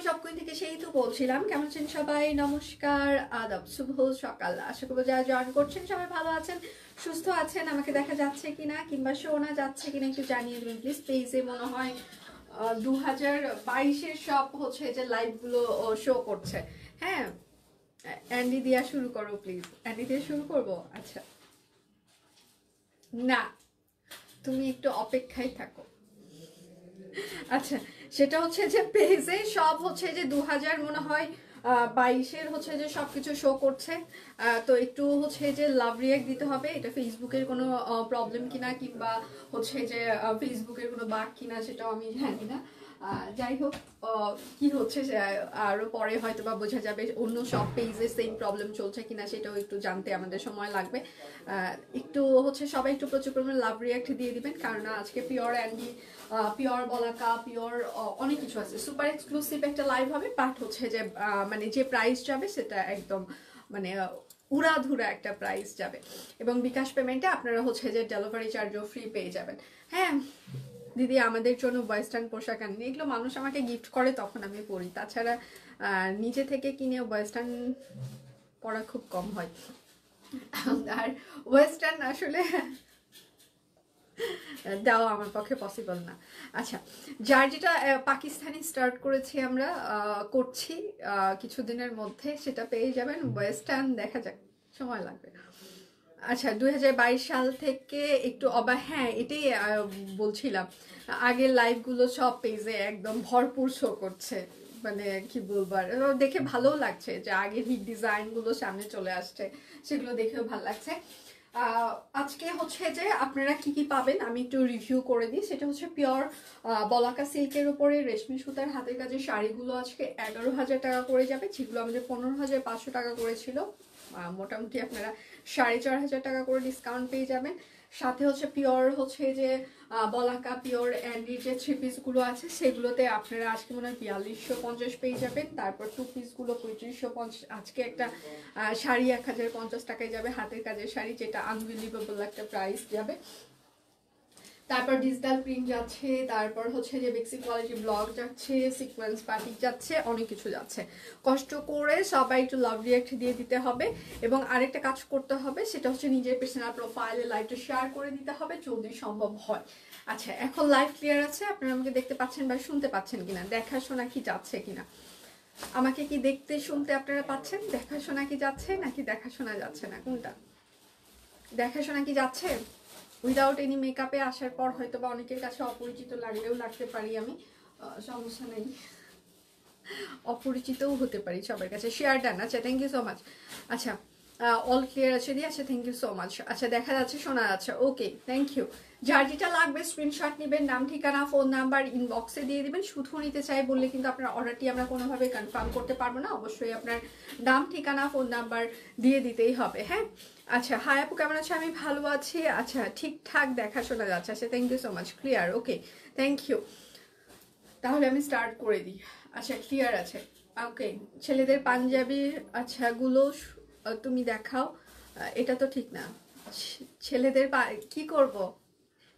আমি সব কুইন থেকে সেই তো বলছিলাম। কেমন আছেন সবাই? নমস্কার, আদাব, শুভ সকাল। আশা করবো যারা জয়েন করছেন সবাই ভালো আছেন, সুস্থ আছেন। আমাকে দেখা যাচ্ছে কিনা কিংবা শোনা যাচ্ছে কিনা একটু জানিয়ে দেবেন প্লিজ। পেজে মনে হয় 2022-এর সব হচ্ছে যে লাইভগুলো শো করছে। হ্যাঁ, অ্যান্ডি দিয়া শুরু করো প্লিজ। অ্যান্ডি দিয়ে শুরু করবো? আচ্ছা, না, তুমি একটু অপেক্ষায় থাকো। আচ্ছা, সেটা হচ্ছে যে পেজে সব হচ্ছে যে 2000 মনে হয় 22-এর হচ্ছে যে সবকিছু শো করছে। তো একটু হচ্ছে যে লাভ রিয়াক্ট দিতে হবে। এটা ফেসবুকের কোনো প্রবলেম কিনা কিংবা হচ্ছে যে ফেসবুকের কোনো বাগ কিনা সেটাও আমি জানি না। যাই হোক, কি হচ্ছে আরো পরে হয়তো বা বোঝা যাবে। অন্য সব পেজে সেম প্রবলেম চলছে কিনা সেটাও একটু জানতে আমাদের সময় লাগবে। একটু হচ্ছে সবাই একটু প্রচুর পরিমাণে লাভ রিয়াক্ট দিয়ে দিবেন, কারণ আজকে পিওর অ্যান্ডি, পিওর বলাকা, পিওর অনেক কিছু আছে। সুপার এক্সক্লুসিভ একটা লাইভ হবে, বাট হচ্ছে যে মানে যে প্রাইস যাবে সেটা একদম মানে উড়াধুরা একটা প্রাইস যাবে। এবং বিকাশ পেমেন্টে আপনারা হচ্ছে যে ডেলিভারি চার্জও ফ্রি পেয়ে যাবেন। হ্যাঁ দিদি, আমাদের জন্য ওয়েস্টার্ন পোশাক আনেন। এগুলো মানুষ আমাকে গিফট করে, তখন আমি পরি। তাছাড়া নিজে থেকে কিনে ওয়েস্টার্ন পরা খুব কম হয়। আর ওয়েস্টার্ন আসলে দেওয়া আমার পক্ষে পসিবল না। আচ্ছা, যার যেটা পাকিস্তানি স্টার্ট করেছি আমরা, করছি কিছুদিনের মধ্যে, সেটা পেয়ে যাবেন। ওয়েস্টার্ন দেখা যাক, সময় লাগবে। আচ্ছা, 2022 সাল থেকে একটু হ্যাঁ, এটাই বলছিলাম। আগের লাইভগুলো সব পেজে একদম ভরপুর শো করছে। মানে কি বলবো, আর দেখে ভালোও লাগছে যে আগের হিট ডিজাইনগুলো সামনে চলে আসছে, সেগুলো দেখেও ভালো লাগছে। আজকে হচ্ছে যে আপনারা কি কি পাবেন আমি একটু রিভিউ করে দিই। সেটা হচ্ছে পিওর বলাকা সিল্কের উপরে রেশমি সুতার হাতের কাজের শাড়িগুলো আজকে 11,000 টাকা করে যাবে, যেগুলো আমাদের 15,500 টাকা করেছিল। মোটামুটি আপনারা 4,500 টাকা করে ডিসকাউন্ট পেয়ে যাবেন। সাথে হচ্ছে পিওর হচ্ছে যে বলাকা পিওর অ্যান্ডির যে থ্রি পিসগুলো আছে সেগুলোতে আপনারা আজকে মনে হয় 4250 পেয়ে যাবেন। তারপর টু পিসগুলো 3550। আজকে একটা শাড়ি 1050 টাকায় যাবে, হাতের কাজের শাড়ি, যেটা আনবিলিভেবল একটা প্রাইস যাবে। তারপর ডিজিটাল প্রিন্ট যাচ্ছে, তারপর হচ্ছে যে বেক্সি কোয়ালিটি ব্লক যাচ্ছে, সিকোয়েন্স বাটিক যাচ্ছে, অনেক কিছু যাচ্ছে। কষ্ট করে সবাই একটু লাভ রিয়াক্ট দিয়ে দিতে হবে। এবং আরেকটা কাজ করতে হবে, সেটা হচ্ছে নিজের পার্সোনাল প্রোফাইলে লাইভটা শেয়ার করে দিতে হবে যদি সম্ভব হয়। আচ্ছা, এখন লাইভ ক্লিয়ার আছে? আপনারা আমাকে দেখতে পাচ্ছেন বা শুনতে পাচ্ছেন কিনা, দেখাশোনা কি যাচ্ছে কিনা? আমাকে কি দেখতে শুনতে আপনারা পাচ্ছেন? দেখাশোনা কি যাচ্ছে নাকি দেখাশোনা যাচ্ছে না, কোনটা? দেখাশোনা কি যাচ্ছে? উইদাউট এনি মেকআপে আসার পর হয়তো বা অনেকের কাছে অপরিচিত লাগলেও লাগতে পারি আমি, সমস্যা নেই, অপরিচিতও হতে পারি সবার কাছে। Share done. আচ্ছা, থ্যাংক ইউ সো মাচ। আচ্ছা, অল ক্লিয়ার আছে দিয়ে? আচ্ছা, থ্যাংক ইউ সো মাচ। আচ্ছা, দেখা যাচ্ছে, শোনা যাচ্ছে, ওকে, থ্যাংক ইউ। যার যেটা লাগবে স্ক্রিনশট নেবেন, নাম ঠিকানা ফোন নাম্বার ইনবক্সে দিয়ে দিবেন। শুধু নিতে চাই বললে কিন্তু আপনার অর্ডারটি আমরা কোনোভাবে কনফার্ম করতে পারবো না। অবশ্যই আপনার নাম ঠিকানা ফোন নাম্বার দিয়ে দিতেই হবে। হ্যাঁ, আচ্ছা, হাই আপু, কেমন আছে? আমি ভালো আছি। আচ্ছা, ঠিকঠাক দেখা শোনা যাচ্ছে। আচ্ছা, thank you so much, clear, okay, thank you. তাহলে আমি স্টার্ট করে দিই। আচ্ছা, ক্লিয়ার আছে, ওকে। ছেলেদের পাঞ্জাবির আচ্ছা গুলো তুমি দেখাও। এটা তো ঠিক না। ছেলেদের কি করব?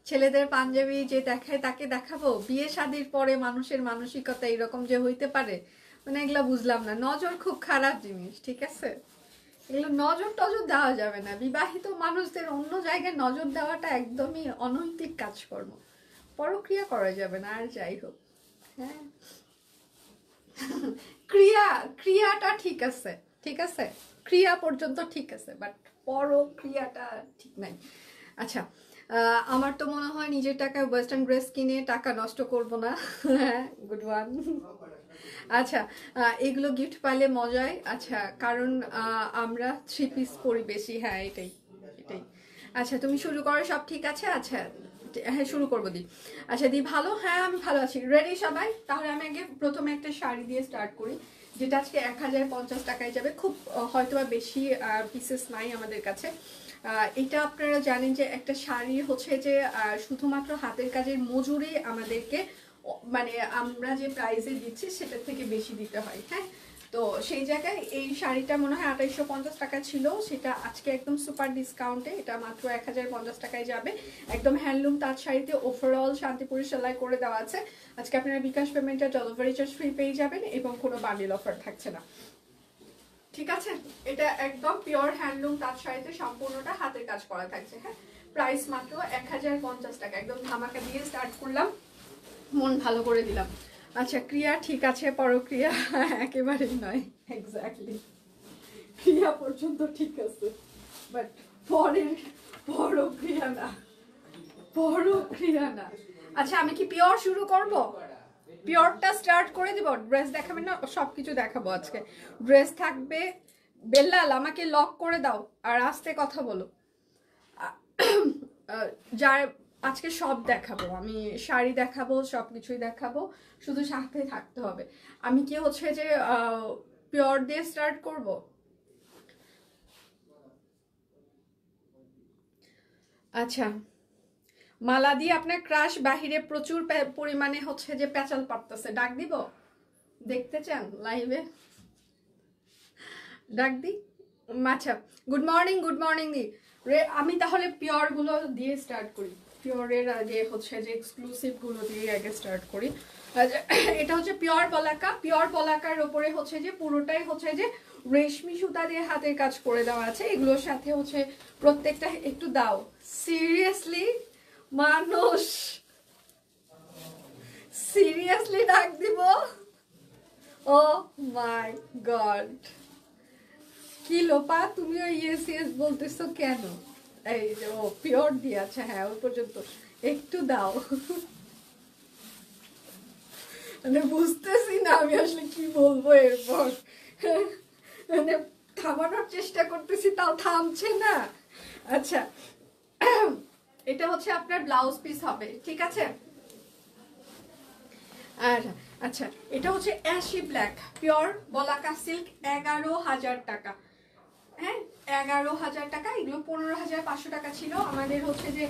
ছেলেদের পাঞ্জাবি যে দেখায় তাকে দেখাবো? বিয়ে শাদির পরে মানুষের মানসিকতা এরকম যে হইতে পারে, মানে এগুলা বুঝলাম না। নজর খুব খারাপ জিনিস, ঠিক আছে? এগুলো নজর টজর দেওয়া যাবে না। বিবাহিত মানুষদের অন্য জায়গায় নজর দেওয়াটা একদমই অনৈতিক কাজকর্ম। পরক্রিয়া করা যাবে না। আর যাই হোক, হ্যাঁ, ক্রিয়াটা ঠিক আছে, ঠিক আছে, ক্রিয়া পর্যন্ত ঠিক আছে, বাট পরক্রিয়াটা ঠিক নাই। আচ্ছা, আমার তো মনে হয় নিজের টাকায় ওয়েস্টার্ন ড্রেস কিনে টাকা নষ্ট করব না। Good one. আচ্ছা, এগুলো গিফট পাইলে মজাই। আচ্ছা, কারণ আমরা থ্রি পিস পরি বেশি। হ্যাঁ, এটাই এটাই। আচ্ছা, তুমি শুরু করো, সব ঠিক আছে? আচ্ছা, হ্যাঁ, শুরু করবো দি। আচ্ছা দি, ভালো? হ্যাঁ, আমি ভালো আছি। রেডি সবাই? তাহলে আমি আগে প্রথমে একটা শাড়ি দিয়ে স্টার্ট করি, যেটা আজকে 1050 টাকায় যাবে। খুব হয়তো বা বেশি পিসেস নাই আমাদের কাছে। এটা আপনারা জানেন যে একটা শাড়ি হচ্ছে যে শুধুমাত্র হাতের কাজের মজুরি আমাদেরকে মানে আমরা যে প্রাইসে দিচ্ছি সেটার থেকে বেশি দিতে হয়। হ্যাঁ, তো সেই জায়গায় এই শাড়িটা মনে হয় 2850 টাকা ছিল, সেটা আজকে একদম সুপার ডিসকাউন্টে এটা মাত্র 1050 টাকায় যাবে। একদম হ্যান্ডলুম তাঁত শাড়িতে ওভারঅল শান্তিপুরি সেলাই করে দেওয়া আছে। আজকে আপনারা বিকাশ পেমেন্টে ডেলিভারি চার্জ ফ্রি পেয়ে যাবেন এবং কোনো বান্ডিল অফার থাকছে না, ঠিক আছে? এটা একদম পিওর হ্যান্ডলুম তাঁত শাড়িতে সম্পূর্ণটা হাতের কাজ করা থাকছে। হ্যাঁ, প্রাইস মাত্র 1050 টাকা। একদম ধামাকা দিয়ে স্টার্ট করলাম, মন ভালো করে দিলাম। আচ্ছা, ক্রিয়া ঠিক আছে, পরক্রিয়া একেবারেই নয়। এক্স্যাক্টলি, ক্রিয়া পর্যন্ত ঠিক আছে, বাট পরের পরক্রিয়া না, পরক্রিয়া না। আচ্ছা, আমি কি পিওর শুরু করব? পিওরটা স্টার্ট করে দিব। ড্রেস দেখাবেন না? সবকিছু দেখাবো আজকে। ড্রেস থাকবে। বেল্লাল, আমাকে লক করে দাও আর আস্তে কথা বলো। যার আজকে সব দেখাবো, আমি শাড়ি দেখাবো, সবকিছুই দেখাবো, শুধু সাথে থাকতে হবে। আমি কি হচ্ছে যে পিওর দিয়ে স্টার্ট করব। আচ্ছা, মালা দিয়ে আপনার ক্রাশ বাহিরে প্রচুর পরিমাণে হচ্ছে যে পেঁচাল পারতেছে, ডাক দিব? দেখতে চান লাইভে? ডাক দি? আচ্ছা, গুড মর্নিং, গুড মর্নিং দি। আমি তাহলে পিওর গুলো দিয়ে স্টার্ট করি। পিওরের আগে হচ্ছে যে এক্সক্লুসিভ গুলো দিয়ে আগে স্টার্ট করি। এটা হচ্ছে পিওর পলাকা। পিওর পলাকার উপরে হচ্ছে যে পুরোটাই হচ্ছে যে রেশমি সুতা দিয়ে হাতের কাজ করে দেওয়া আছে। এগুলোর সাথে হচ্ছে প্রত্যেকটা একটু দাও, সিরিয়াসলি মানুষ, সিরিয়াসলি ডাক দিব? ও মাই গড, কি লোপা তুমিও ইয়েস ইয়েস বলতেছো কেন? এই যে ও পিওর দিয়ে আছে, হ্যাঁ ওই পর্যন্ত একটু দাও। মানে বুঝতেছি না আমি আসলে কি বলবো এরপর, মানে থামানোর চেষ্টা করতেছি তাও থামছে না। আচ্ছা, এটা হচ্ছে আপনার ব্লাউজ পিস হবে, ঠিক আছে? আর আচ্ছা, এটা হচ্ছে অ্যাশি ব্ল্যাক পিওর বলাকা সিল্ক, 11,000 টাকা। হ্যাঁ, 11,000 টাকা। এগুলো 15,500 টাকা ছিল। আমাদের হচ্ছে যে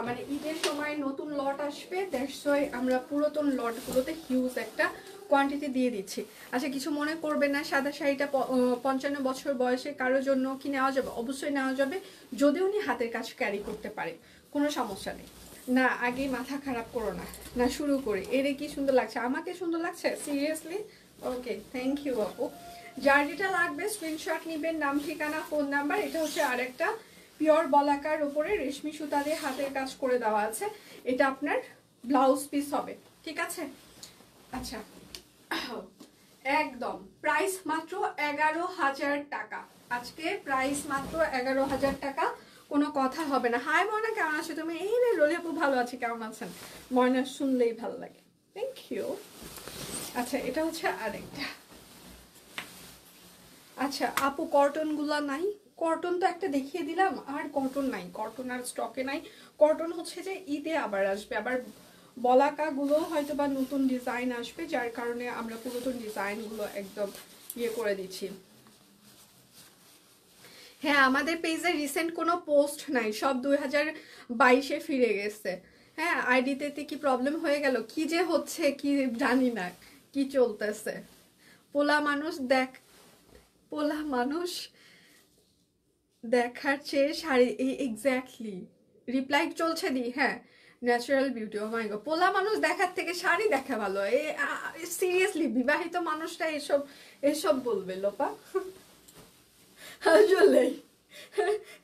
মানে ঈদের সময় নতুন লট আসবে, দ্যাটস ওয়াই আমরা পুরাতন লটগুলোতে হিউজ একটা কোয়ান্টিটি দিয়ে দিচ্ছি। আচ্ছা, কিছু মনে করবেন না, সাদা শাড়িটা 55 বছর বয়সে কারোর জন্য কি নেওয়া যাবে? অবশ্যই নেওয়া যাবে, যদি উনি হাতের কাজ ক্যারি করতে পারে, কোনো সমস্যা নেই। না, আগে মাথা খারাপ করো না, না শুরু করি। এর কি সুন্দর লাগছে, আমাকে সুন্দর লাগছে সিরিয়াসলি। ওকে, থ্যাংক ইউ আপু। যার যেটা লাগবে স্ক্রিনশট নেবেন, নাম ঠিকানা ফোন নাম্বার। এটা হচ্ছে আরেকটা পিওর বলাকার উপরে রেশমি সুতা দিয়ে হাতের কাজ করে দেওয়া আছে। এটা আপনার ব্লাউজ পিস হবে, ঠিক আছে? আচ্ছা, একদম প্রাইস মাত্র 11,000 টাকা। আজকে প্রাইস মাত্র 11,000 টাকা, কোনো কথা হবে না। হাই ময়না, কেমন আছো তুমি? এই রে রোলি আপু, ভালো আছি, কেমন আছেন? ময়না শুনলেই ভালো লাগে, থ্যাংক ইউ। আচ্ছা, এটা হচ্ছে আরেকটা। আচ্ছা আপু, কটন গুলা নাই? কটন তো একটা দেখিয়ে দিলাম, আর কটন নাই, কটন আর স্টকে নাই। কটন হচ্ছে যে ঈদে আবার আসবে, আবার বলাকা গুলো হয়তো বা নতুন ডিজাইন আসবে, যার কারণে আমরা পুরাতন ডিজাইন গুলো একদম ইয়ে করে দিচ্ছি। হ্যাঁ, আমাদের পেজে রিসেন্ট কোনো পোস্ট নাই, সব 2022-এ ফিরে গেছে। হ্যাঁ, আইডিতে কি প্রবলেম হয়ে গেল, কি যে হচ্ছে কি জানি না, কি চলতেছে। পোলা মানুষ দেখ, পোলা মানুষ দেখার চেয়ে শাড়ি, এক্স্যাক্টলি রিপ্লাই চলছে দি। হ্যাঁ, ন্যাচারাল বিউটি, ও মাই গড, পোলা মানুষ দেখার থেকে শাড়ি দেখা ভালো। সিরিয়াসলি বিবাহিত মানুষটা এসব এসব বলবে লোপা? আসলে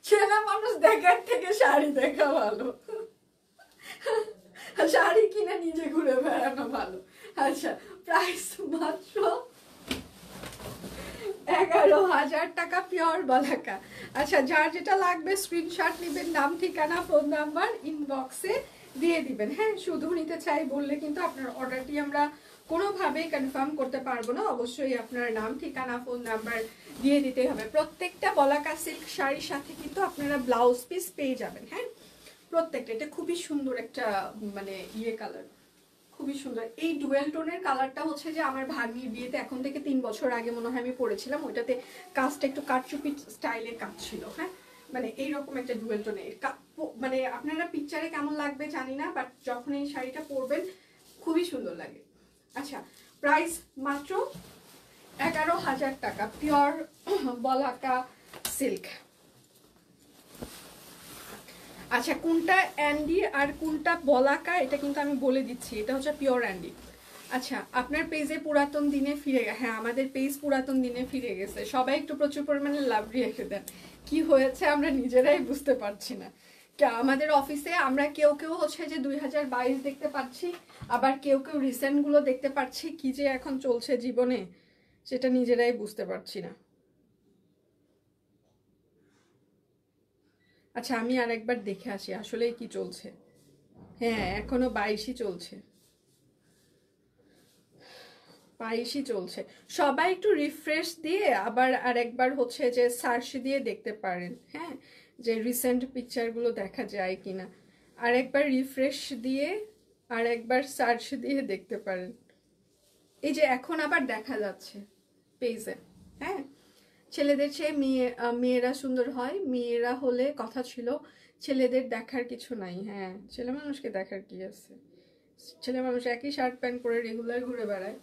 ছেলে মানুষ দেখার থেকে শাড়ি দেখা ভালো, শাড়ি কিনে নিজে ঘুরে বেড়ানো ভালো। আচ্ছা, প্রাইস মাত্র 11,000 টাকা, পিওর বলাকা। আচ্ছা, যার যেটা লাগবে স্ক্রিনশট নেবেন, নাম ঠিকানা ফোন নাম্বার ইনবক্সে দিয়ে দিবেন। হ্যাঁ, শুধু নিতে চাই বললে কিন্তু আপনার অর্ডারটি আমরা কোনোভাবেই কনফার্ম করতে পারবো না। অবশ্যই আপনার নাম ঠিকানা ফোন নাম্বার দিয়ে দিতে হবে। প্রত্যেকটা বলাকা সিল্ক শাড়ির সাথে কিন্তু আপনারা ব্লাউজ পিস পেয়ে যাবেন। হ্যাঁ, প্রত্যেকটা। এটা খুবই সুন্দর একটা মানে ইয়ে কালার, খুবই সুন্দর। এই ডুয়েল টোনের কালারটা হচ্ছে যে আমার ভাগ্নির বিয়েতে এখন থেকে 3 বছর আগে মনে হয় আমি পরেছিলাম। ওইটাতে কাজটা একটু কাটচুপি স্টাইলের কাজ ছিল। হ্যাঁ, মানে এইরকম একটা ডুয়েল টোনের, মানে আপনারা পিকচারে কেমন লাগবে জানি না, বাট যখন এই শাড়িটা পরবেন খুবই সুন্দর লাগে। আচ্ছা, প্রাইস মাত্র 11,000 টাকা পিওর বলাকা সিল্ক। আচ্ছা কোনটা অ্যান্ডি আর কোনটা বলাকা এটা কিন্তু আমি বলে দিচ্ছি, এটা হচ্ছে পিওর অ্যান্ডি। আচ্ছা আপনার পেজে পুরাতন দিনে ফিরে হ্যাঁ আমাদের পেজ পুরাতন দিনে ফিরে গেছে, সবাই একটু প্রচুর পরিমাণে লাভ রেখে দেন। কি হয়েছে আমরা নিজেরাই বুঝতে পারছি না। আমাদের অফিসে আমরা কেউ কেউ হচ্ছে যে 2022 দেখতে পাচ্ছি, আবার কেউ কেউ রিসেন্টগুলো দেখতে পাচ্ছি। কি যে এখন চলছে জীবনে সেটা নিজেরাই বুঝতে পারছি না। আচ্ছা আমি আর একবার দেখে আসি আসলে কি চলছে। হ্যাঁ এখনো 22ই চলছে, 22ই চলছে। সবাই একটু রিফ্রেশ দিয়ে আবার আর একবার হচ্ছে যে সার্চ দিয়ে দেখতে পারেন, হ্যাঁ যে রিসেন্ট পিকচারগুলো দেখা যায় কিনা। আর একবার রিফ্রেশ দিয়ে আর একবার সার্চ দিয়ে দেখতে পারেন। এই যে এখন আবার দেখা যাচ্ছে পেজে। হ্যাঁ ছেলেদের চেয়ে মেয়েরা সুন্দর হয়, মেয়েরা হলে কথা ছিল ছেলেদের দেখার কিছু নাই। হ্যাঁ ছেলে মানুষকে দেখার কি আছে, ছেলে মানুষ একই শার্ট প্যান্ট পরে রেগুলার ঘুরে বেড়ায়,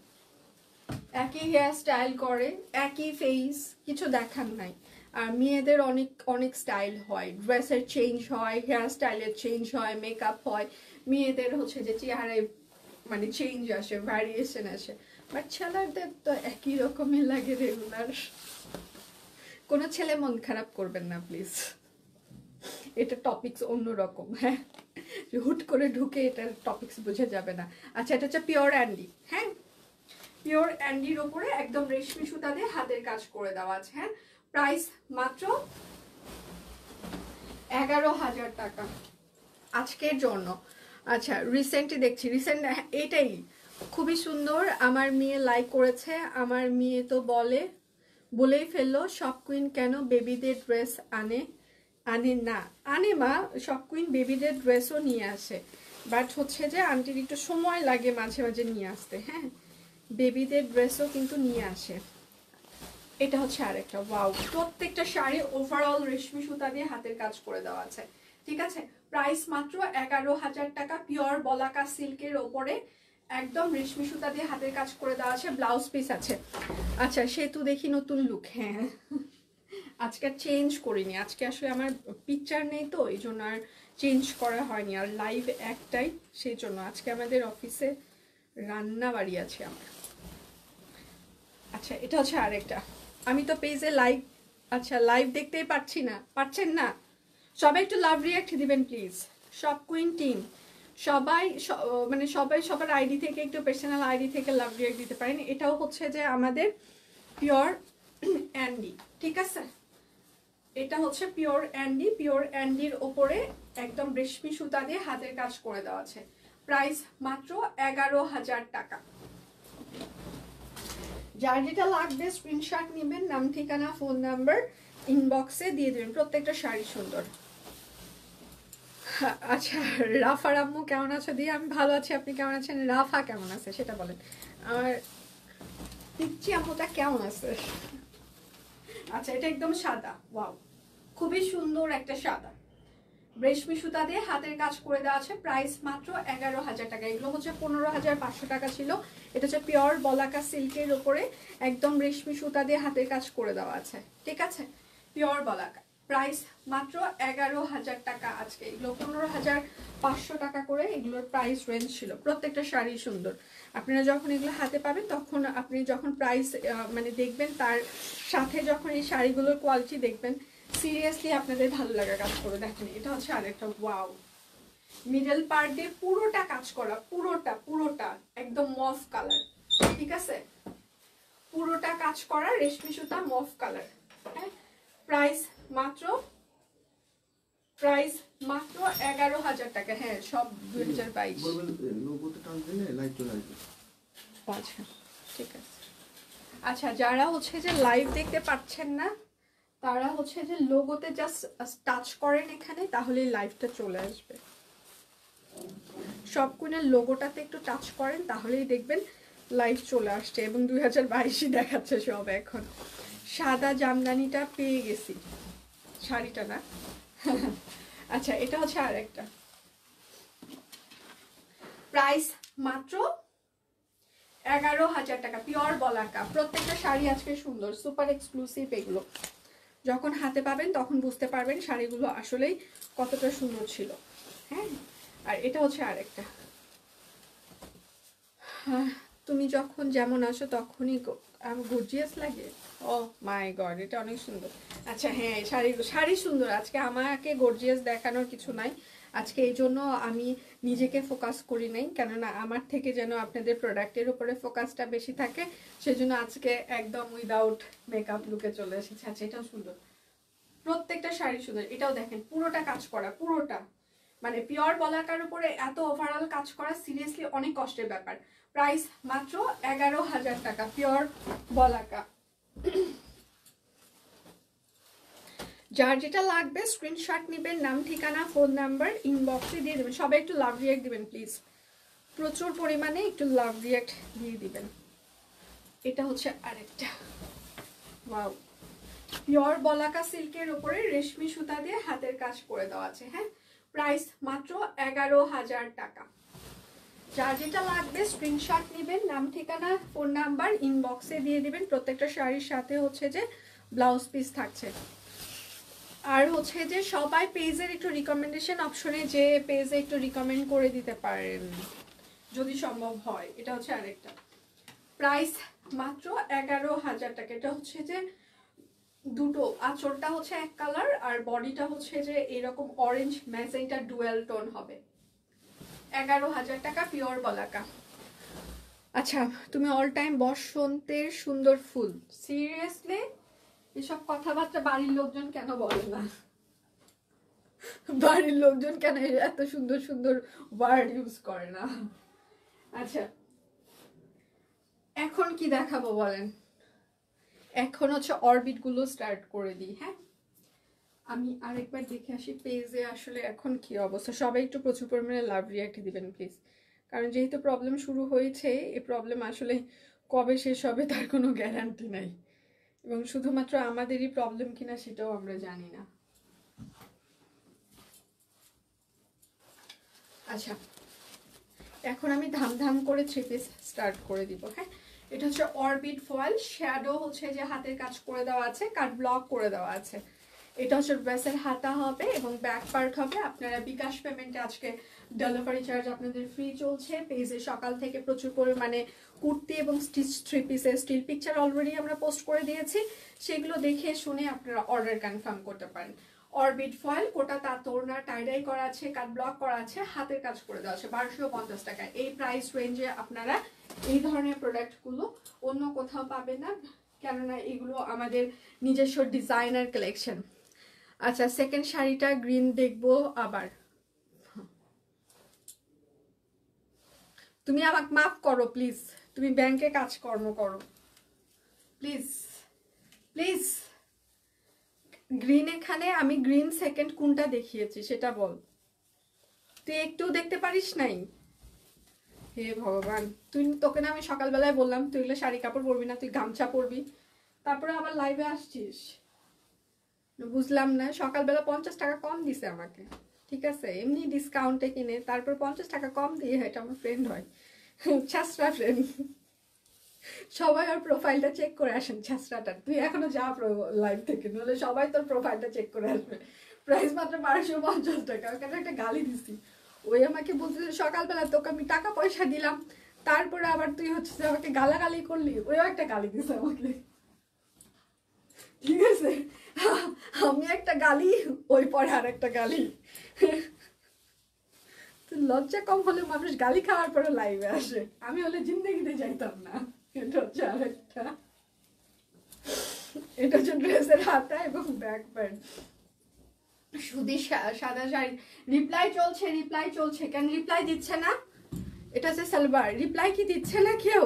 একই হেয়ার স্টাইল করে, একই ফেস, কিছু দেখার নাই। আর মেয়েদের অনেক অনেক স্টাইল হয়, ড্রেসের চেঞ্জ হয়, হেয়ার স্টাইলের চেঞ্জ হয়, মেকআপ হয়, মেয়েদের হচ্ছে যে চেহারায় মানে চেঞ্জ আসে, ভ্যারিয়েশন আসে। বাট ছেলেদের তো একই রকমের লাগে রেগুলার। কোনো ছেলে মন খারাপ করবেন না প্লিজ, এটা টপিকস অন্যরকম। হ্যাঁ হুট করে ঢুকে এটার টপিকস বোঝা যাবে না। আচ্ছা এটা হচ্ছে পিওর অ্যান্ডি। হ্যাঁ পিওর অ্যান্ডির ওপরে একদম রেশমি সুতা দিয়ে হাতের কাজ করে দেওয়া আছে। হ্যাঁ প্রাইস মাত্র 11,000 টাকা আজকের জন্য। আচ্ছা রিসেন্টলি দেখছি রিসেন্ট এটাই খুবই সুন্দর, আমার মেয়ে লাইক করেছে। আমার মেয়ে তো বলেই ফেললো সব কুইন কেন বেবিদের ড্রেস আনে না। আনে মা, সব কুইন বেবিদের ড্রেসও নিয়ে আসে, বাট হচ্ছে যে আন্টির একটু সময় লাগে মাঝে মাঝে নিয়ে আসতে। হ্যাঁ বেবিদের ড্রেসও কিন্তু নিয়ে আসে। এটা হচ্ছে আরেকটা ওয়াও, প্রত্যেকটা শাড়ি ওভারঅল রেশমি সুতা দিয়ে হাতের কাজ করে দেওয়া আছে। ঠিক আছে প্রাইস মাত্র 11,000 টাকা পিওর বলাকা সিল্কের ওপরে একদম রেশমি সুতা দিয়ে হাতের কাজ করে দেওয়া আছে, ব্লাউজ পিস আছে। আচ্ছা সেতু দেখি নতুন লুক। হ্যাঁ আজকে চেঞ্জ করিনি, আজকে আসলে আমার পিকচার নেই তো এই জন্য আর চেঞ্জ করা হয়নি, আর লাইভ একটাই সেই জন্য। আজকে আমাদের অফিসে রান্না বাড়ি আছে আমার। আচ্ছা এটা হচ্ছে আরেকটা, আমি তো পেজে লাইভ আচ্ছা লাইভ দেখতেই পাচ্ছেন না, সবাই একটু লাভ রিয়াক্ট দিবেন প্লিজ। সব কুইন টিম সবাই মানে সবাই সবার আইডি থেকে একটু পার্সোনাল আইডি থেকে লাভ রিয়াক্ট দিতে পারেন। এটাও হচ্ছে যে আমাদের পিওর অ্যান্ডি। ঠিক আছে এটা হচ্ছে পিওর অ্যান্ডি, পিওর অ্যান্ডির ওপরে একদম রেশমি সুতা দিয়ে হাতের কাজ করে দেওয়া আছে। প্রাইস মাত্র 11,000 টাকা। যার যেটা লাগবে স্ক্রিনশট নেবেন, নাম ঠিকানা ফোন নাম্বার ইনবক্সে দিয়ে দেবেন। প্রত্যেকটা শাড়ি সুন্দর। আচ্ছা রাফা আম্মু কেমন আছো দিয়ে, আমি ভালো আছি, আপনি কেমন আছেন? রাফা কেমন আছে সেটা বলেন। আমার পিচ্চি আম্মুটা কেমন আছে? আচ্ছা এটা একদম সাদা, ওয়াও খুবই সুন্দর একটা সাদা রেশমি সুতা দিয়ে হাতের কাজ করে দেওয়া আছে। প্রাইস মাত্র 11,000 টাকা। এগুলো হচ্ছে 15,500 টাকা ছিল। এটা হচ্ছে পিওর বলাকা সিল্কের উপরে একদম রেশমি সুতা দিয়ে হাতের কাজ করে দেওয়া আছে। ঠিক আছে পিওর বলাকা, প্রাইস মাত্র 11,000 টাকা। আজকে এগুলো 15,500 টাকা করে এগুলোর প্রাইস রেঞ্জ ছিল। প্রত্যেকটা শাড়ি সুন্দর। আপনারা যখন এগুলো হাতে পাবেন তখন আপনি যখন প্রাইস মানে দেখবেন, তার সাথে যখন এই শাড়িগুলোর কোয়ালিটি দেখবেন, সিরিয়াসলি আপনাদের ভালো লাগা কাজ করে। দেখেন এটা হচ্ছে আরেকটা ওয়াও, মিডল পার্ট দিয়ে পুরোটা কাজ করা, পুরোটা একদম মফ কালার। ঠিক আছে পুরোটা কাজ করা রেশমি সুতা মফ কালার। হ্যাঁ প্রাইস মাত্র 11,000 টাকা। হ্যাঁ সব 2022। আচ্ছা ঠিক আছে। আচ্ছা যারা হচ্ছে যে লাইভ দেখতে পাচ্ছেন না তারা হচ্ছে যে লোগোতে জাস্ট টাচ করেন এখানে, তাহলে লাইভটা চলে আসবে। সব কুইনের লোগোটাতে একটু টাচ করেন তাহলেই দেখবেন লাইভ চলে আসছে, এবং 2022 দেখাচ্ছে সব। এখন সাদা জামদানিটা পেয়ে গেছি, শাড়িটা না। আচ্ছা এটা হচ্ছে আরেকটা, প্রাইস মাত্র 11,000 টাকা পিওর বলাকা। প্রত্যেকটা শাড়ি আজকে সুন্দর, সুপার এক্সক্লুসিভ। এগুলো যখন হাতে পাবেন তখন বুঝতে পারবেন শাড়িগুলো আসলেই কতটা সুন্দর ছিল। হ্যাঁ, আর এটা হচ্ছে আরেকটা, তুমি যখন যেমন আসো তখনই গর্জিয়াস লাগে। ও মাই গড, এটা অনেক সুন্দর। আচ্ছা হ্যাঁ, শাড়ি সুন্দর। আজকে আমাকে গর্জিয়াস দেখানোর কিছু নাই আজকে, এই জন্য আমি নিজেকে ফোকাস করি নাই, কেননা আমার থেকে যেন আপনাদের প্রোডাক্টের উপরে ফোকাসটা বেশি থাকে, সেজন্য আজকে একদম উইদাউট মেকআপ লুকে চলে এসেছে। আচ্ছা এটাও সুন্দর, প্রত্যেকটা শাড়ি সুন্দর। এটাও দেখেন পুরোটা কাজ করা, পুরোটা মানে পিওর বলাকার উপরে এত ওভারঅল কাজ করা সিরিয়াসলি অনেক কষ্টের ব্যাপার। প্রাইস মাত্র 11,000 টাকা পিওর বলাকা। যার যেটা লাগবে স্ক্রিনশট নেবেন, নাম ঠিকানা ফোন নাম্বার ইনবক্সে দিয়ে দেবেন। সবাই একটু লাভ রিয়াক্ট দিবেন প্লিজ, প্রচুর পরিমাণে একটু লাভ রিয়াক্ট দিয়ে দিবেন। এটা হচ্ছে আরেকটা, ওয়াও, পিওর বলাকা সিল্কের উপরে রেশমি সুতা দিয়ে হাতের কাজ করে দেওয়া আছে। হ্যাঁ, প্রাইস মাত্র 11,000 টাকা। যার যেটা লাগবে স্ক্রিনশট নেবেন, নাম ঠিকানা ফোন নাম্বার ইনবক্সে দিয়ে দিবেন। প্রত্যেকটা শাড়ির সাথে হচ্ছে যে ব্লাউজ পিস থাকছে। আর হচ্ছে যে সবাই পেজের একটু রিকমেন্ডেশন অপশনে যে পেজে একটু রিকমেন্ড করে দিতে পারেন যদি সম্ভব হয়। এটা হচ্ছে আরেকটা, প্রাইস মাত্র 11,000 টাকা। এটা হচ্ছে যে দুটো, আঁচলটা হচ্ছে এক কালার আর বডিটা হচ্ছে যে এরকম অরেঞ্জ ম্যাজেন্টা ডুয়েল টোন হবে। 11,000 টাকা পিওর বলাকা। আচ্ছা, তুমি অল টাইম বসন্তের সুন্দর ফুল, সিরিয়াসলি এসব কথাবার্তা বাড়ির লোকজন কেন বলে না? বাড়ির লোকজন কেন এত সুন্দর সুন্দর ওয়ার্ড ইউজ করে না? আচ্ছা এখন কি দেখাবো বলেন? এখন হচ্ছে অরবিট গুলো স্টার্ট করে দিই। হ্যাঁ, আমি আরেকবার দেখে আসি পেজে আসলে এখন কি অবস্থা। সবাই একটু প্রচুর পরিমাণে লাভ রিয়াক্ট দিবেন প্লিজ, কারণ যেহেতু প্রবলেম শুরু হয়েছে, এই প্রবলেম আসলে কবে শেষ হবে তার কোনো গ্যারান্টি নাই, এবং শুধুমাত্র আমাদেরই প্রবলেম কিনা সেটাও আমরা জানি না। আচ্ছা এখন আমি ধাম করে থ্রি পিস স্টার্ট করে দিব। হ্যাঁ, এটা হচ্ছে অরবিট ফয়েল, শ্যাডো হচ্ছে যে হাতের কাজ করে দেওয়া আছে, কাট ব্লক করে দেওয়া আছে। এটা হচ্ছে ড্রেসের হাতা হবে এবং ব্যাক পার্ট হবে। আপনারা বিকাশ পেমেন্টে আজকে ডেলিভারি চার্জ আপনাদের ফ্রি চলছে। পেজে সকাল থেকে প্রচুর পরিমাণে কুর্তি এবং স্টিচ থ্রি পিসের স্টিল পিকচার অলরেডি আমরা পোস্ট করে দিয়েছি, সেগুলো দেখে শুনে আপনারা অর্ডার কনফার্ম করতে পারেন। অরবিট ফয়েল, কোটা তার তোড়না টাইডাই করা আছে, কাট ব্লক করা আছে, হাতের কাজ করে দেওয়া আছে, 1250 টাকা। এই প্রাইস রেঞ্জে আপনারা এই ধরনের প্রোডাক্টগুলো অন্য কোথাও পাবেন না, কেননা এগুলো আমাদের নিজস্ব ডিজাইনার কালেকশন। আচ্ছা সেকেন্ড শাড়িটা গ্রিন দেখবো আবার। তুমি আমাকে মাফ করো প্লিজ, তুমি ব্যাংকে কাজকর্ম করো প্লিজ প্লিজ। গ্রিন, এখানে আমি গ্রিন সেকেন্ড কোনটা দেখিয়েছি সেটা বল, তুই একটু দেখতে পারিস নাই? হে ভগবান, তোকে না আমি সকালবেলায় বললাম তুই এগুলো শাড়ি কাপড় পরবি না, তুই গামছা পরবি, তারপরে আবার লাইভে আসছিস। বুঝলাম না, সকালবেলা 50 টাকা কম দিছে আমাকে, ঠিক আছে, এমনি ডিসকাউন্টে কিনে, তারপর 50 টাকা কম দিয়ে, এটা আমার ফ্রেন্ড হয়, ছাত্রা ফ্রেন্ড। সবাই ওর প্রোফাইলটা চেক করে আসেন ছাত্রাটা। তুই এখনো যা লাইভ থেকে, নাহলে সবাই তোর প্রোফাইলটা চেক করে আসবে। প্রাইস মাত্র 1250 টাকা। ওখানে একটা গালি দিছি, ওই আমাকে বলতে সকালবেলা তোকে আমি টাকা পয়সা দিলাম, তারপরে আবার তুই হচ্ছে আমাকে গালাগালি করলি, ওইও একটা গালি দিছে আমাকে, ঠিক আছে, আমি একটা গালি, ওই পরে আর একটা গালি। লজ্জা কম হলে মানুষ গালি খাওয়ার পরে লাইভে আসে, আমি হলে জিন্দেগিতে যাইতাম না। এটা হচ্ছে আরেকটা, এটা হচ্ছে ড্রেসের হাতা এবং ব্যাক প্যান্ট, সুতি সাদা শাড়ি। রিপ্লাই চলছে, কেন রিপ্লাই দিচ্ছে না? এটা হচ্ছে সালবার, রিপ্লাই কি দিচ্ছে না কেউ?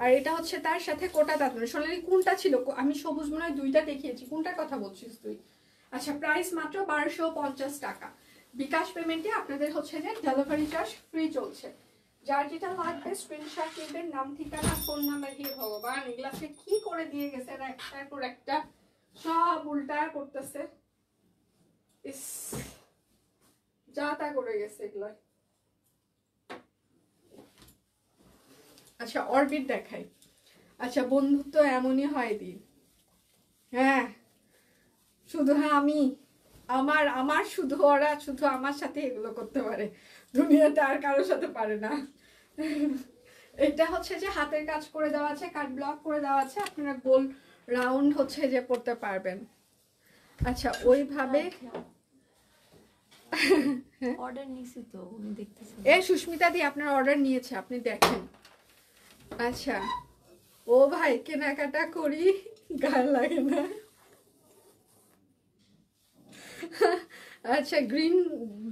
আর এটা হচ্ছে তার সাথে কোটা তাঁতন। সোনালি কোনটা ছিল? আমি সবুজ মনে হয় দুইটা দেখিয়েছি, কোনটার কথা বলছিস তুই? আচ্ছা প্রাইস মাত্র 1250 টাকা। বিকাশ পেমেন্টে আপনাদের হচ্ছে যে ডেলিভারি চার্জ ফ্রি চলছে। যার যেটা লাগবে স্ক্রিনশট নেবেন, নাম ঠিকানা ফোন নাম্বার। হে ভগবান, এগুলাকে কি করে দিয়ে গেছে এরা, একটার পর একটা সব উল্টা করতেছে, ইস যা তা করে গেছে এগুলো। আচ্ছা অরবিট দেখাই। আচ্ছা বন্ধুত্ব এমনই হয় দিন। হ্যাঁ শুধু হ্যাঁ আমি আমার আমার শুধু ওরা শুধু আমার সাথে এগুলো করতে পারে, দুনিয়াতে আর কারোর সাথে পারে না। এটা হচ্ছে যে হাতের কাজ করে দেওয়া আছে, কাট ব্লক করে দেওয়া আছে, আপনারা গোল রাউন্ড হচ্ছে যে পড়তে পারবেন। আচ্ছা ওইভাবে অর্ডার নিছি তো উনি দেখতেছেন। এই সুস্মিতা দি আপনার অর্ডার নিয়েছে, আপনি দেখেন। আচ্ছা ও ভাই কেনাকাটা করি গায়ে লাগে না। আচ্ছা গ্রিন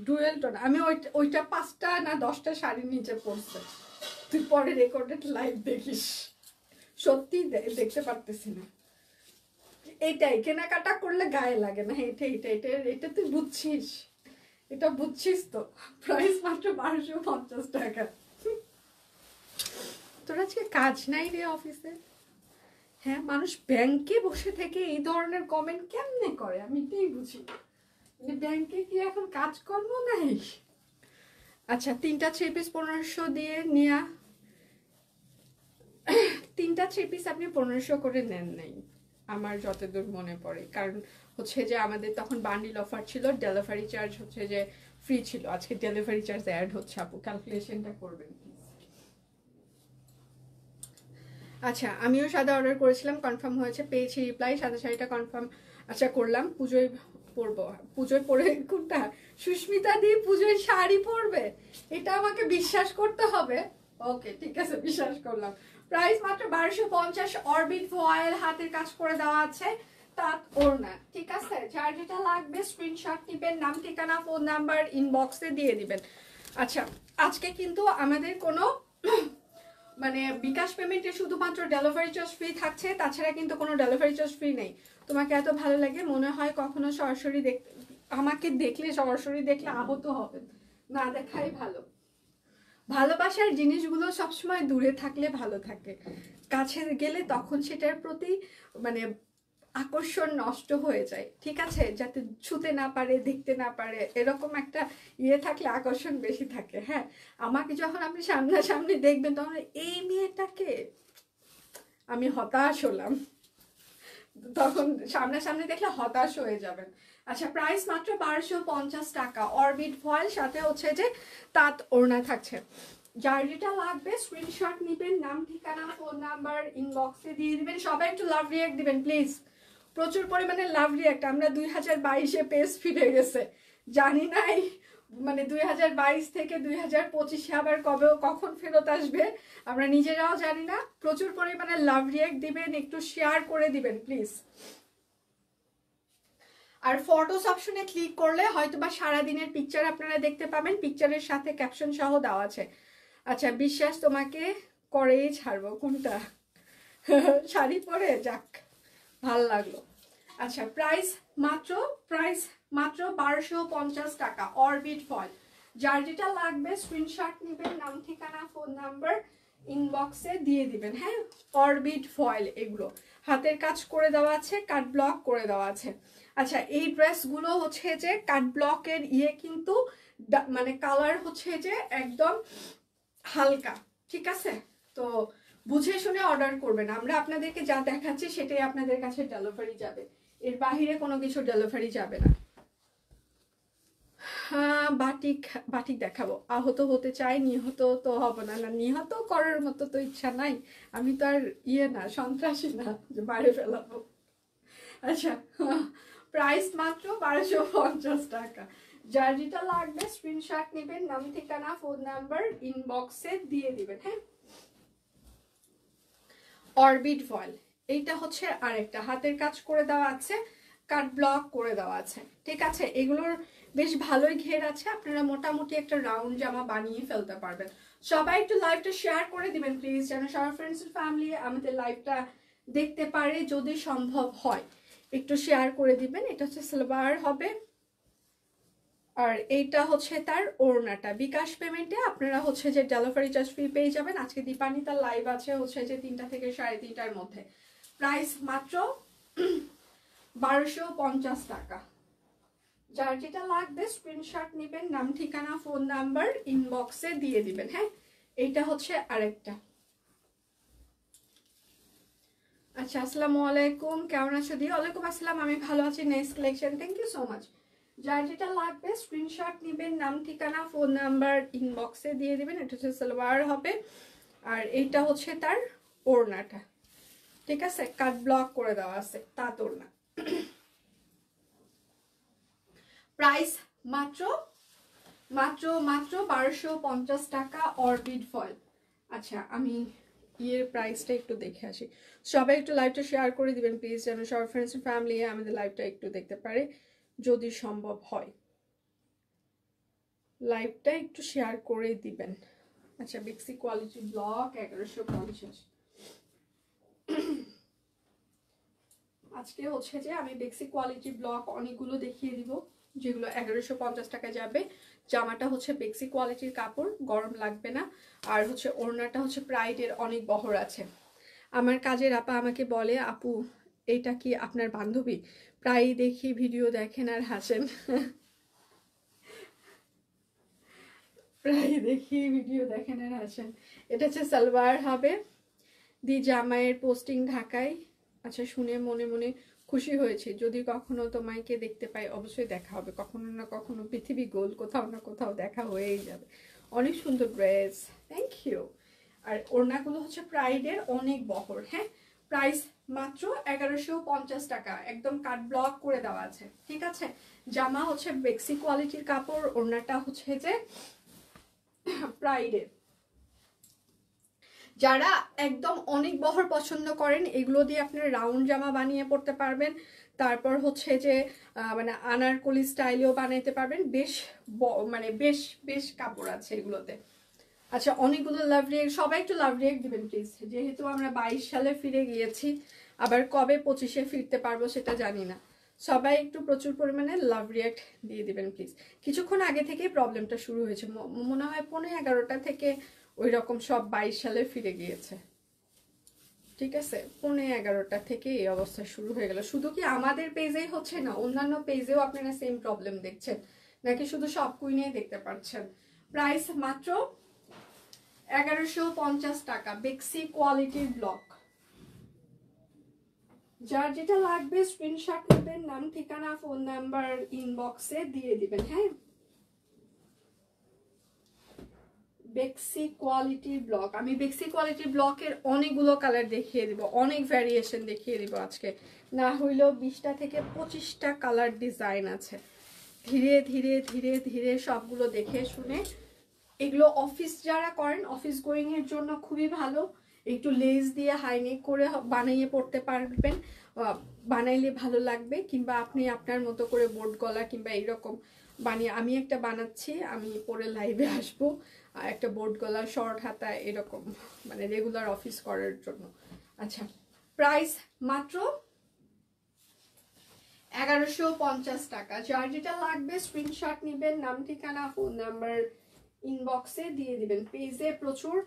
ডুয়েল টোন, আমি ওইটা 5টা না 10টা শাড়ির নিচে পড়ছে, তুই পরে রেকর্ডেড লাইভ দেখিস, সত্যি দেখতে পারতেছি না। এইটাই কেনাকাটা করলে গায়ে লাগে না, এটা এটা এটা এটা তুই বুঝছিস, এটা বুঝছিস তো। প্রাইস মাত্র 1250 টাকা। তোর আজকে কাজ নাই রে অফিসে? হ্যাঁ মানুষ ব্যাংকে বসে থেকে এই ধরনের কমেন্ট কেমনে করে আমি এটাই বুঝি, মানে ব্যাংকে কি এখন কাজকর্ম নাই? আচ্ছা 3টা 3 পিস 1500 দিয়ে নেয়া, 3টা 3 পিস আপনি 1500 করে নেন নাই আমার যতদূর মনে পড়ে, কারণ হচ্ছে যে আমাদের তখন বান্ডিল অফার ছিল, ডেলিভারি চার্জ হচ্ছে যে ফ্রি ছিল, আজকে ডেলিভারি চার্জ অ্যাড হচ্ছে, আপু ক্যালকুলেশনটা করবেন। আচ্ছা আমিও সাদা অর্ডার করেছিলাম, কনফার্ম হয়েছে, পেয়েছি রিপ্লাই, সাদা শাড়িটা কনফার্ম আচ্ছা করলাম, পুজোয় পরবো। পুজোয় পরে কোনটা? সুস্মিতা দি পুজোয় শাড়ি পরবে, এটা আমাকে বিশ্বাস করতে হবে। ওকে ঠিক আছে বিশ্বাস করলাম। প্রাইস মাত্র 1250, অরবিট ফয়েল হাতের কাজ করে দেওয়া আছে, তাঁত ওড়না, ঠিক আছে। যার যেটা লাগবে স্ক্রিনশট নিবেন, নাম ঠিকানা ফোন নাম্বার ইনবক্সে দিয়ে দিবেন। আচ্ছা আজকে কিন্তু আমাদের কোনো মানে বিকাশ পেমেন্টে শুধুমাত্র ডেলিভারি চার্জ ফ্রি থাকছে, তাছাড়া কিন্তু কোনো ডেলিভারি চার্জ ফ্রি নেই। তোমাকে এত ভালো লাগে মনে হয় কখনো সরাসরি আমাকে দেখলে, সরাসরি দেখলে আহত হবে, না দেখাই ভালো। ভালোবাসার জিনিসগুলো সবসময় দূরে থাকলে ভালো থাকে, কাছে গেলে তখন সেটার প্রতি মানে আকর্ষণ নষ্ট হয়ে যায়, ঠিক আছে, যাতে ছুতে না পারে দেখতে না পারে এরকম একটা ইয়ে থাকলে আকর্ষণ বেশি থাকে। হ্যাঁ আমাকে যখন আপনি সামনাসামনি দেখবেন তখন এই মেয়েটাকে, আমি হতাশ হলাম, তখন সামনাসামনি দেখলে হতাশ হয়ে যাবেন। আচ্ছা প্রাইস মাত্র 1250 টাকা, অরবিট ফয়েল সাথে হচ্ছে যে তাঁত ওড়না থাকছে। যার যেটা লাগবে স্ক্রিনশট নিবেন, নাম ঠিকানা ফোন নাম্বার ইনবক্সে দিয়ে দিবেন। সবাই একটু লাভ রিয়াক্ট দিবেন প্লিজ, প্রচুর পরিমাণে লাভ রিয়াক্ট। আমরা 2022-এ পেজ ফিরে গেছে, জানি নাই মানে 2022 থেকে 2025-এ আবার কখন ফেরত আসবে আমরা নিজেরাও জানি না। প্রচুর পরিমাণে লাভ রিয়াক্ট দিবেন, একটু শেয়ার করে দিবেন প্লিজ। আর ফটোস অপশনে ক্লিক করলে হয়তোবা সারাদিনের পিকচার আপনারা দেখতে পাবেন, পিকচারের সাথে ক্যাপশন সহ দেওয়া আছে। আচ্ছা বিশ্বাস তোমাকে করেই ছাড়বো, কোনটা? শাড়ি পরে যাক ভাল লাগলো। আচ্ছা প্রাইস মাত্র 1250 টাকা, অরবিট ফয়েল। যার যেটা লাগবে স্ক্রিনশট নেবেন, নাম ঠিকানা ফোন নাম্বার ইনবক্সে দিয়ে দিবেন। হ্যাঁ অরবিট ফয়েল, এগুলো হাতের কাজ করে দেওয়া আছে, কাট ব্লক করে দেওয়া আছে। আচ্ছা এই ড্রেসগুলো হচ্ছে যে কাট ব্লকের ইয়ে কিন্তু মানে কালার হচ্ছে যে একদম হালকা, ঠিক আছে, তো বুঝে শুনে অর্ডার করবেন। আমরা আপনাদেরকে যা দেখাচ্ছি সেটাই আপনাদের কাছে ডেলিভারি যাবে, এর বাহিরে কোনো কিছু ডেলিভারি যাবে না। হ্যাঁ বাটিক বাটিক দেখাবো, আহত হতে চাই, নিহত তো হবে না, না নিহত করার মতো তো ইচ্ছা নাই, আমি তো আর ইয়ে না সন্ত্রাসী না যে বাইরে ফেলাবো। আচ্ছা প্রাইস মাত্র 1250 টাকা, যার যেটা লাগবে স্ক্রিনশট নেবেন, নাম ঠিকানা ফোন নাম্বার ইনবক্সে দিয়ে দিবেন। হ্যাঁ অরবিট ফয়েল, এইটা হচ্ছে আরেকটা হাতের কাজ করে দেওয়া আছে, কাট ব্লক করে দেওয়া আছে, ঠিক আছে। এগুলোর বেশ ভালোই ঘের আছে, আপনারা মোটামুটি একটা রাউন্ড জামা বানিয়ে ফেলতে পারবেন। সবাই একটু লাইভটা শেয়ার করে দিবেন প্লিজ, যেন সবার ফ্রেন্ডস ফ্যামিলি আমাদের লাইভটা দেখতে পারে, যদি সম্ভব হয় একটু শেয়ার করে দিবেন। এটা হচ্ছে সালোয়ার হবে, আর এইটা হচ্ছে তার ওড়নাটা। বিকাশ পেমেন্টে আপনারা হচ্ছে যে ডেলিভারি চার্জ ফ্রি পেয়ে যাবেন। আজকে দীপান্বিতার লাইভ আছে হচ্ছে যে 3টা থেকে 3:30টার মধ্যে। প্রাইস মাত্র 1250 টাকা, যার যেটা লাগবে স্ক্রিনশট নেবেন, নাম ঠিকানা ফোন নাম্বার ইনবক্সে দিয়ে দিবেন। হ্যাঁ এইটা হচ্ছে আরেকটা, আচ্ছা, আসসালামু আলাইকুম, কেমন আছো দি? ওয়ালাইকুম আসসালাম, আমি ভালো আছি। Next collection, thank you so much. যার যেটা লাগবে স্ক্রিনশট নেবেন, নাম ঠিকানা ফোন নাম্বার ইনবক্সে দিয়ে দিবেন। এটা হচ্ছে সালোয়ার হবে, আর এইটা হচ্ছে তার ওড়নাটা। ঠিক আছে, কাট ব্লক করে দেওয়া আছে, তাঁত ওড়না। প্রাইস মাত্র মাত্র মাত্র 1250 টাকা অরবিট ফয়েল। আচ্ছা, আমি ইয়ের প্রাইসটা একটু দেখে আসি। সবাই একটু লাইভটা শেয়ার করে দিবেন প্লিজ, যেন সবার ফ্রেন্ডস এন্ড ফ্যামিলি আমাদের লাইভটা একটু দেখতে পারে, যদি সম্ভব হয় লাইভটা একটু শেয়ার করে দিবেন। আচ্ছা, বেক্সি কোয়ালিটি ব্লক 1150। আজকে হচ্ছে যে আমি বেক্সি কোয়ালিটি ব্লক অনেকগুলো দেখিয়ে দিব, যেগুলো 1150 টাকা যাবে। জামাটা হচ্ছে বেক্সি কোয়ালিটির কাপড়, গরম লাগবে না। আর হচ্ছে ওড়নাটা হচ্ছে প্রাইডের, অনেক বহর আছে। আমার কাজের আপা আমাকে বলে, আপু এটা কি আপনার বান্ধবী? প্রায় দেখি ভিডিও দেখেন আর হাসেন। প্রায় দেখি ভিডিও দেখেন আর হাসেন। এটা হচ্ছে সালোয়ার হবে, দি জামাইয়ের পোস্টিং ঢাকায়। আচ্ছা, শুনে মনে মনে খুশি হয়েছে। যদি কখনো তোমাকে দেখতে পাই অবশ্যই দেখা হবে, কখনো না কখনো পৃথিবী গোল, কোথাও না কোথাও দেখা হয়েই যাবে। অনেক সুন্দর ড্রেস, থ্যাংক ইউ। আর ওড়নাগুলো হচ্ছে প্রাইডের, অনেক বহর। হ্যাঁ, প্রাইস মাত্র 1150 টাকা, একদম কাট ব্লক করে দেওয়া আছে। ঠিক আছে, জামা হচ্ছে বেক্সি কোয়ালিটির কাপড়, ওড়নাটা হচ্ছে যে প্রাইডের। যারা একদম অনেক বহর পছন্দ করেন, এগুলো দিয়ে আপনার রাউন্ড জামা বানিয়ে পড়তে পারবেন। তারপর হচ্ছে যে মানে আনারকলি স্টাইলেও বানাইতে পারবেন। বেশ মানে বেশ বেশ কাপড় আছে এগুলোতে। আচ্ছা, অনেকগুলো লাভ রিয়েক্ট, সবাই একটু লাভ রিয়েক্ট দিবেন প্লিজ। যেহেতু আমরা 22 সালে ফিরে গিয়েছি, আবার কবে 25-এ ফিরতে পারবো সেটা জানি না। সবাই একটু প্রচুর পরিমাণে লাভ রিয়েক্ট দিয়ে দিবেন প্লিজ। কিছুক্ষণ আগে থেকেই প্রবলেমটা শুরু হয়েছে, মনে হয় 11:15 থেকে ওই রকম সব 22 সালে ফিরে গিয়েছে। ঠিক আছে, 11:15 থেকে এই অবস্থা শুরু হয়ে গেল। শুধু কি আমাদের পেজেই হচ্ছে না, অন্যান্য পেজেও আপনারা সেম প্রবলেম দেখছেন নাকি শুধু সব কুইনেই দেখতে পাচ্ছেন? প্রাইস মাত্র 1150 টাকা, বেক্সি কোয়ালিটির ব্লক। যার যেটা লাগবে স্ক্রিনশট নেবেন, নাম ঠিকানা ফোন নাম্বার ইনবক্সে দিয়ে দিবেন। হ্যাঁ, বেক্সি কোয়ালিটির ব্লক। আমি বেক্সি কোয়ালিটির ব্লকের অনেকগুলো কালার দেখিয়ে দিব, অনেক ভ্যারিয়েশন দেখিয়ে দিব আজকে। না হইলেও 20টা থেকে 25টা কালার ডিজাইন আছে। ধীরে ধীরে ধীরে ধীরে সবগুলো দেখে শুনে, এগুলো অফিস যারা করেন, অফিস গোয়িং এর জন্য খুবই ভালো। একটু লেস দিয়ে হাইনেক করে বানিয়ে পড়তে পারবেন, বানাইলে ভালো লাগবে। কিংবা আপনি আপনার মতো করে বোর্ড গলা কিংবা এইরকম বানিয়ে, আমি একটা বানাচ্ছি, আমি পরে লাইভে আসবো। একটা বোর্ড গলা শর্ট হাতা এরকম, মানে রেগুলার অফিস করার জন্য। আচ্ছা, প্রাইস মাত্র 1150 টাকা। যার যেটা লাগবে স্ক্রিনশট নেবেন, নাম ঠিকানা ফোন নাম্বার ইনবক্সে দিয়ে দিবেন। পেজে প্রচুর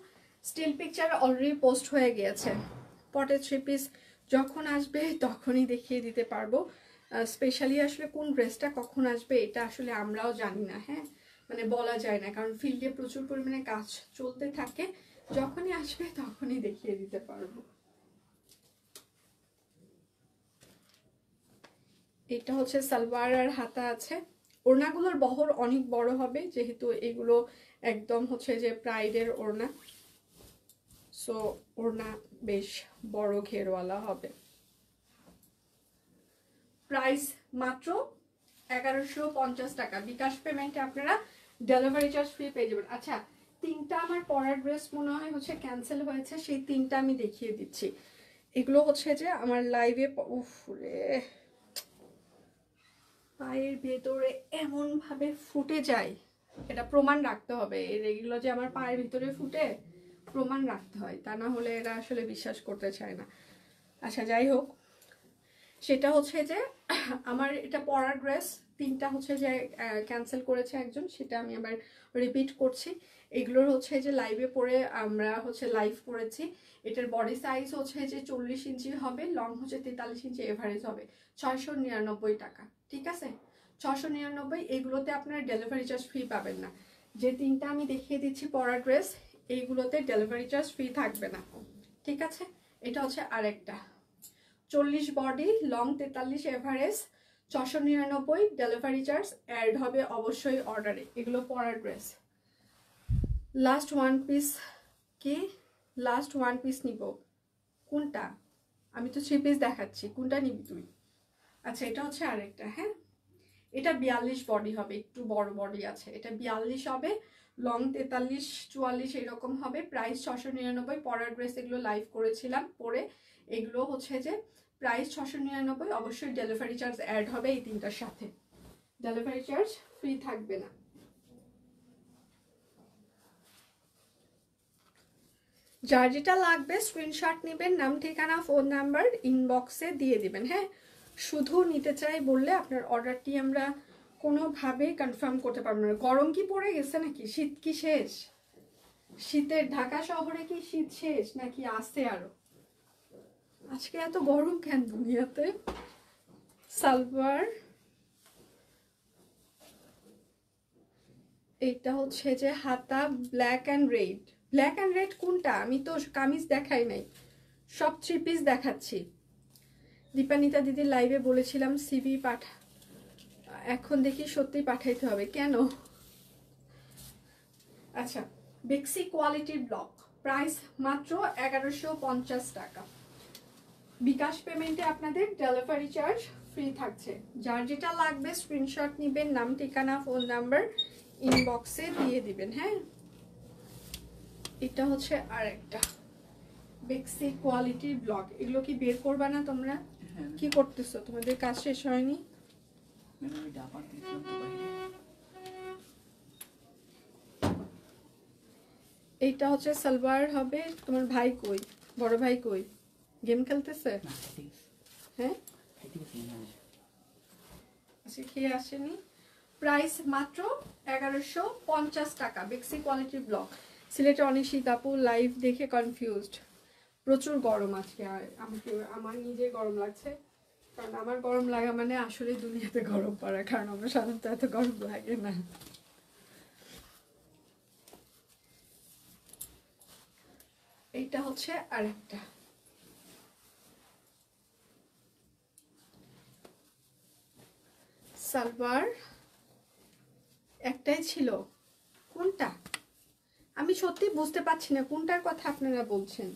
স্টিল পিকচার অলরেডি পোস্ট হয়ে গিয়েছে। পটে 3 পিস যখন আসবে তখনই দেখিয়ে দিতে পারবো। স্পেশালি আসলে কোন ড্রেসটা কখন আসবে এটা আসলে আমরাও জানি না। হ্যাঁ, মানে বলা যায় না, কারণ ফিল্ডে প্রচুর পরিমাণে কাজ চলতে থাকে। যখনই আসবে তখনই দেখিয়ে দিতে পারবো। এটা হচ্ছে সালোয়ার আর হাতা আছে। ওড়নাগুলোর বহর অনেক বড় হবে, যেহেতু এগুলো একদম হচ্ছে যে প্রাইডের ওড়না। সো ওড়না বেশ বড় ঘেরওয়ালা হবে। প্রাইস মাত্র 1150 টাকা। বিকাশ পেমেন্টে আপনারা ডেলিভারি চার্জ ফ্রি পেয়ে যাবেন। আচ্ছা, 3টা আমার পরার ড্রেস মনে হয় হচ্ছে ক্যান্সেল হয়েছে, সেই 3টা আমি দেখিয়ে দিচ্ছি। এগুলো হচ্ছে যে আমার লাইভে, উফ রে, পায়ের ভেতরে এমন ভাবে ফুটে যায়, এটা প্রমাণ রাখতে হবে। এগুলো যে আমার পায়ের ভিতরে ফুটে, প্রমাণ রাখতে হয়, তা না হলে এরা আসলে বিশ্বাস করতে চায় না। আচ্ছা, যাই হোক, সেটা হচ্ছে যে আমার এটা পরার ড্রেস 3টা হচ্ছে যে ক্যান্সেল করেছে একজন, সেটা আমি আবার রিপিট করছি। এগুলোর হচ্ছে যে লাইভে পরে আমরা হচ্ছে লাইভ করেছি। এটার বডি সাইজ হচ্ছে যে 40 ইঞ্চি হবে, লং হচ্ছে 43 ইঞ্চি, এভারেজ হবে 699 টাকা। ঠিক আছে, 699। এগুলোতে আপনার ডেলিভারি চার্জ ফ্রি পাবেন না। যে 3টা আমি দেখিয়ে দিচ্ছি পরা ড্রেস, এইগুলোতে ডেলিভারি চার্জ ফ্রি থাকবে না। ঠিক আছে, এটা হচ্ছে আরেকটা। 40 body, long 43 average, 699, delivery charge add হবে অবশ্যই অর্ডারে। এগুলো পরার ড্রেস। লাস্ট ওয়ান পিস, কি লাস্ট ওয়ান পিস নিব? কোনটা? আমি তো 3 পিস দেখাচ্ছি, কোনটা নিবি তুই? আচ্ছা এটা হচ্ছে আরেকটা, হ্যাঁ এটা 42 বডি হবে, একটু বড় বডি আছে, এটা 42 হবে, লং 43 44 এরকম হবে, প্রাইস 699। পরার ড্রেস এগুলো লাইভ করেছিলাম পরে, এগুলো হচ্ছে যে প্রাইস 699, অবশ্যই ডেলিভারি চার্জ অ্যাড হবে এই তিনটার সাথে, ডেলিভারি চার্জ ফ্রি থাকবে না। যার যেটা লাগবে স্ক্রিনশট নেবেন, নাম ঠিকানা ফোন নাম্বার ইনবক্সে দিয়ে দিবেন। হ্যাঁ শুধু নিতে চাই বললে আপনার অর্ডারটি আমরা কোনোভাবেই কনফার্ম করতে পারবো না। গরম কি পড়ে গেছে নাকি? শীত কি শেষ? শীতের ঢাকা শহরে কি শীত শেষ নাকি আছে আরো? আজকে এত গরম কেন দুনিয়াতে? সালভার, এটা হচ্ছে যে হাতা black and red. Black and red কোনটা? আমি তো কামিজ দেখাই নাই, সব 3 পিস দেখাচ্ছি। দীপানিতা দিদির লাইভে বলেছিলাম সিভি পাঠা, এখন দেখি সত্যি পাঠাইতে হবে কেন? আচ্ছা বেক্সি কোয়ালিটির ব্লক, প্রাইস মাত্র 1150 টাকা। বিকাশ পেমেন্টে আপনাদের ডেলিভারি চার্জ ফ্রি থাকছে। যার যেটা লাগবে স্ক্রিনশট নেবেন, নাম ঠিকানা ফোন নাম্বার ইনবক্সে দিয়ে দিবেন। হ্যাঁ এটা হচ্ছে আরেকটা বেক্সি কোয়ালিটির ব্লক। এগুলো কি বের করবা না তোমরা? কি করতেছো? তোমাদের কাজ শেষ হয়নি? এইটা হচ্ছে সালোয়ার হবে। তোমার ভাই কই? বড় ভাই কই? গেম খেলতেছে? হ্যাঁ আজকে খেয়ে আসেনি। প্রাইস মাত্র 1150 টাকা, বেক্সি কোয়ালিটির ব্লক। সিলেটে অনেক শীত আপু, লাইভ দেখে কনফিউজড। প্রচুর গরম আজকে, আমাকে আমার নিজে গরম লাগছে, কারণ আমার গরম লাগা মানে আসলে দুনিয়াতে গরম পড়া, কারণ আমার সাধারণত এত গরম লাগে না। এইটা হচ্ছে আরেকটা সালোয়ার, একটাই ছিল। কোনটা? আমি সত্যি বুঝতে পারছি না কোনটার কথা আপনারা বলছেন,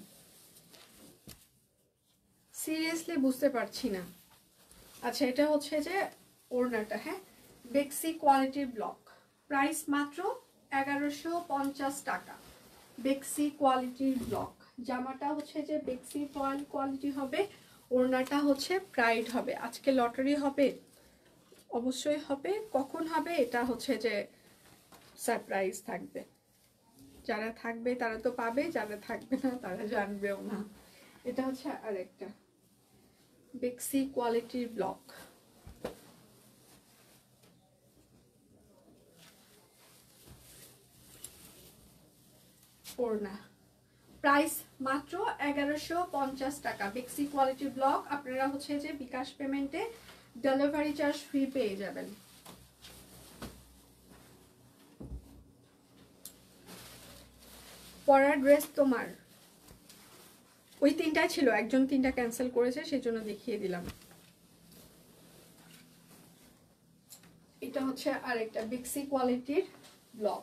সিরিয়াসলি বুঝতে পারছি না। আচ্ছা এটা হচ্ছে যে ওড়নাটা, হ্যাঁ বেক্সি কোয়ালিটির ব্লক, প্রাইস মাত্র 1150 টাকা। বেক্সি কোয়ালিটির ব্লক, জামাটা হচ্ছে যে বেক্সি কোয়ালিটি হবে, ওড়নাটা হচ্ছে প্রাইড হবে। আজকে লটারি হবে, অবশ্যই হবে। কখন হবে এটা হচ্ছে যে সারপ্রাইজ থাকবে, যারা থাকবে তারা তো পাবে, যারা থাকবে না তারা জানবেও না। এটা হচ্ছে আরেকটা বেক্সি কোয়ালিটির ব্লক। ওড়না, প্রাইস মাত্র 1150 টাকা, বেক্সি কোয়ালিটির ব্লক। আপনারা হচ্ছে যে বিকাশ পেমেন্টে ডেলিভারি চার্জ ফ্রি পেয়ে যাবেন। পরার ড্রেস তোমার ওই তিনটাই ছিল, একজন তিনটা ক্যান্সেল করেছে সেজন্য দেখিয়ে দিলাম। এটা হচ্ছে আরেকটা বেক্সি কোয়ালিটির ব্লক।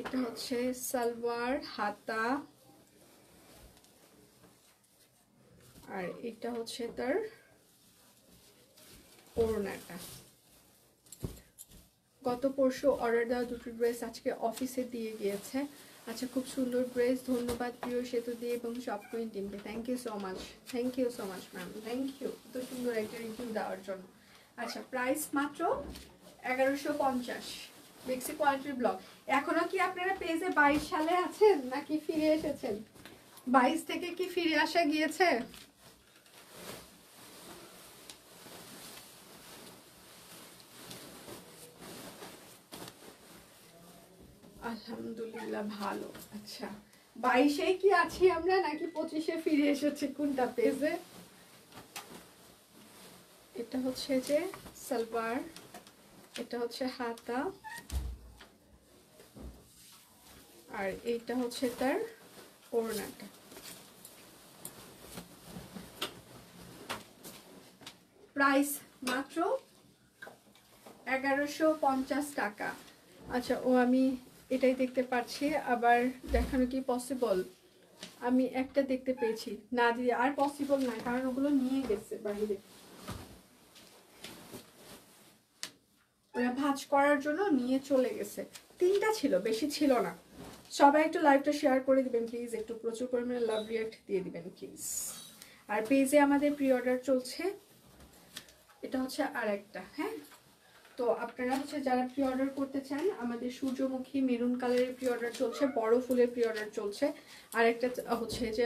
এটা হচ্ছে সালোয়ার, হাতা, আর এটা হচ্ছে তার ওড়নাটা। গত পরশু অর্ডার দেওয়া দুটো ড্রেস আজকে অফিসে দিয়ে গিয়েছে। আচ্ছা খুব সুন্দর ড্রেস, ধন্যবাদ প্রিয় সেতু দিয়ে এবং সব কুইন টিমকে। Thank you so much, thank you so much ma'am, thank you এত সুন্দর একটা রিভিউ দেওয়ার জন্য। আচ্ছা প্রাইস মাত্র 1150, বেক্সি কোয়ালিটির ব্লগ। এখনো কি আপনারা পেজে 22 সালে আছেন নাকি ফিরে এসেছেন? 22 থেকে কি ফিরে আসা গিয়েছে? আলহামদুলিল্লাহ ভালো। আচ্ছা 22-এ কি আছি আমরা নাকি 25-এ ফিরে এসেছি? কোনটা পেজে? এটা হচ্ছে যে সালোয়ার, এটা হচ্ছে হাতা, আর এইটা হচ্ছে তার ওড়নাটা। প্রাইস মাত্র 1150 টাকা। আচ্ছা ও আমি এটাই দেখতে পাচ্ছি, আবার দেখানো কি পসিবল? আমি একটা দেখতে পেয়েছি, না দিয়ে আর পসিবল না, কারণ ওগুলো নিয়ে গেছে বাইরে, ওরা ভাঁজ করার জন্য নিয়ে চলে গেছে। 3টা ছিল, বেশি ছিল না। সবাই একটু লাইভটা শেয়ার করে দিবেন প্লিজ, একটু প্রচুর পরিমাণে লাভ রিয়াক্ট দিয়ে দিবেন প্লিজ। আর পেজে আমাদের প্রি অর্ডার চলছে, এটা হচ্ছে আর একটা। হ্যাঁ, তো আপনারা হচ্ছে যারা প্রি অর্ডার করতে চান, আমাদের সূর্যমুখী মেরুন কালারের প্রি অর্ডার চলছে, বড় ফুলের প্রি অর্ডার চলছে। আর একটা হচ্ছে যে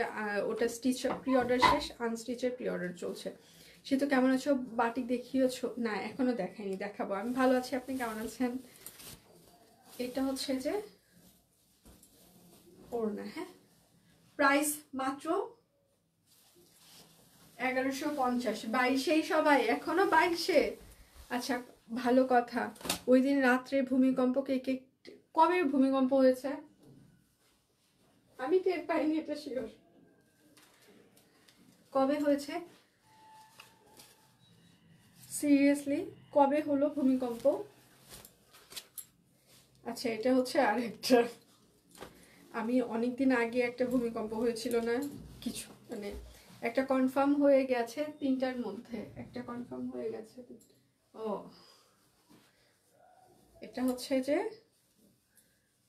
ওটা স্টিচ প্রি অর্ডার শেষ, আনস্টিচের প্রি অর্ডার চলছে। সে তো কেমন আছো? বাটিক দেখিয়েছো? না এখনো দেখাইনি, দেখাবো। আমি ভালো আছি, আপনি কেমন আছেন? এটা হচ্ছে যে ওড়না। হ্যাঁ, প্রাইস মাত্র 1150। 22-এই সবাই এখনো 22-এ? আচ্ছা ভালো কথা। ওই দিন রাত্রে ভূমিকম্প কবে ভূমিকম্প হয়েছে? আমি টের পাইনি, এটা শিওর। কবে হয়েছে সিরিয়াসলি? কবে হলো ভূমিকম্প? আচ্ছা এটা হচ্ছে আরেকটা। আমি অনেকদিন আগে একটা ভূমিকম্প হয়েছিল না কিছু, মানে একটা কনফার্ম হয়ে গেছে 3টার মধ্যে, একটা কনফার্ম হয়ে গেছে। ও এটা হচ্ছে যে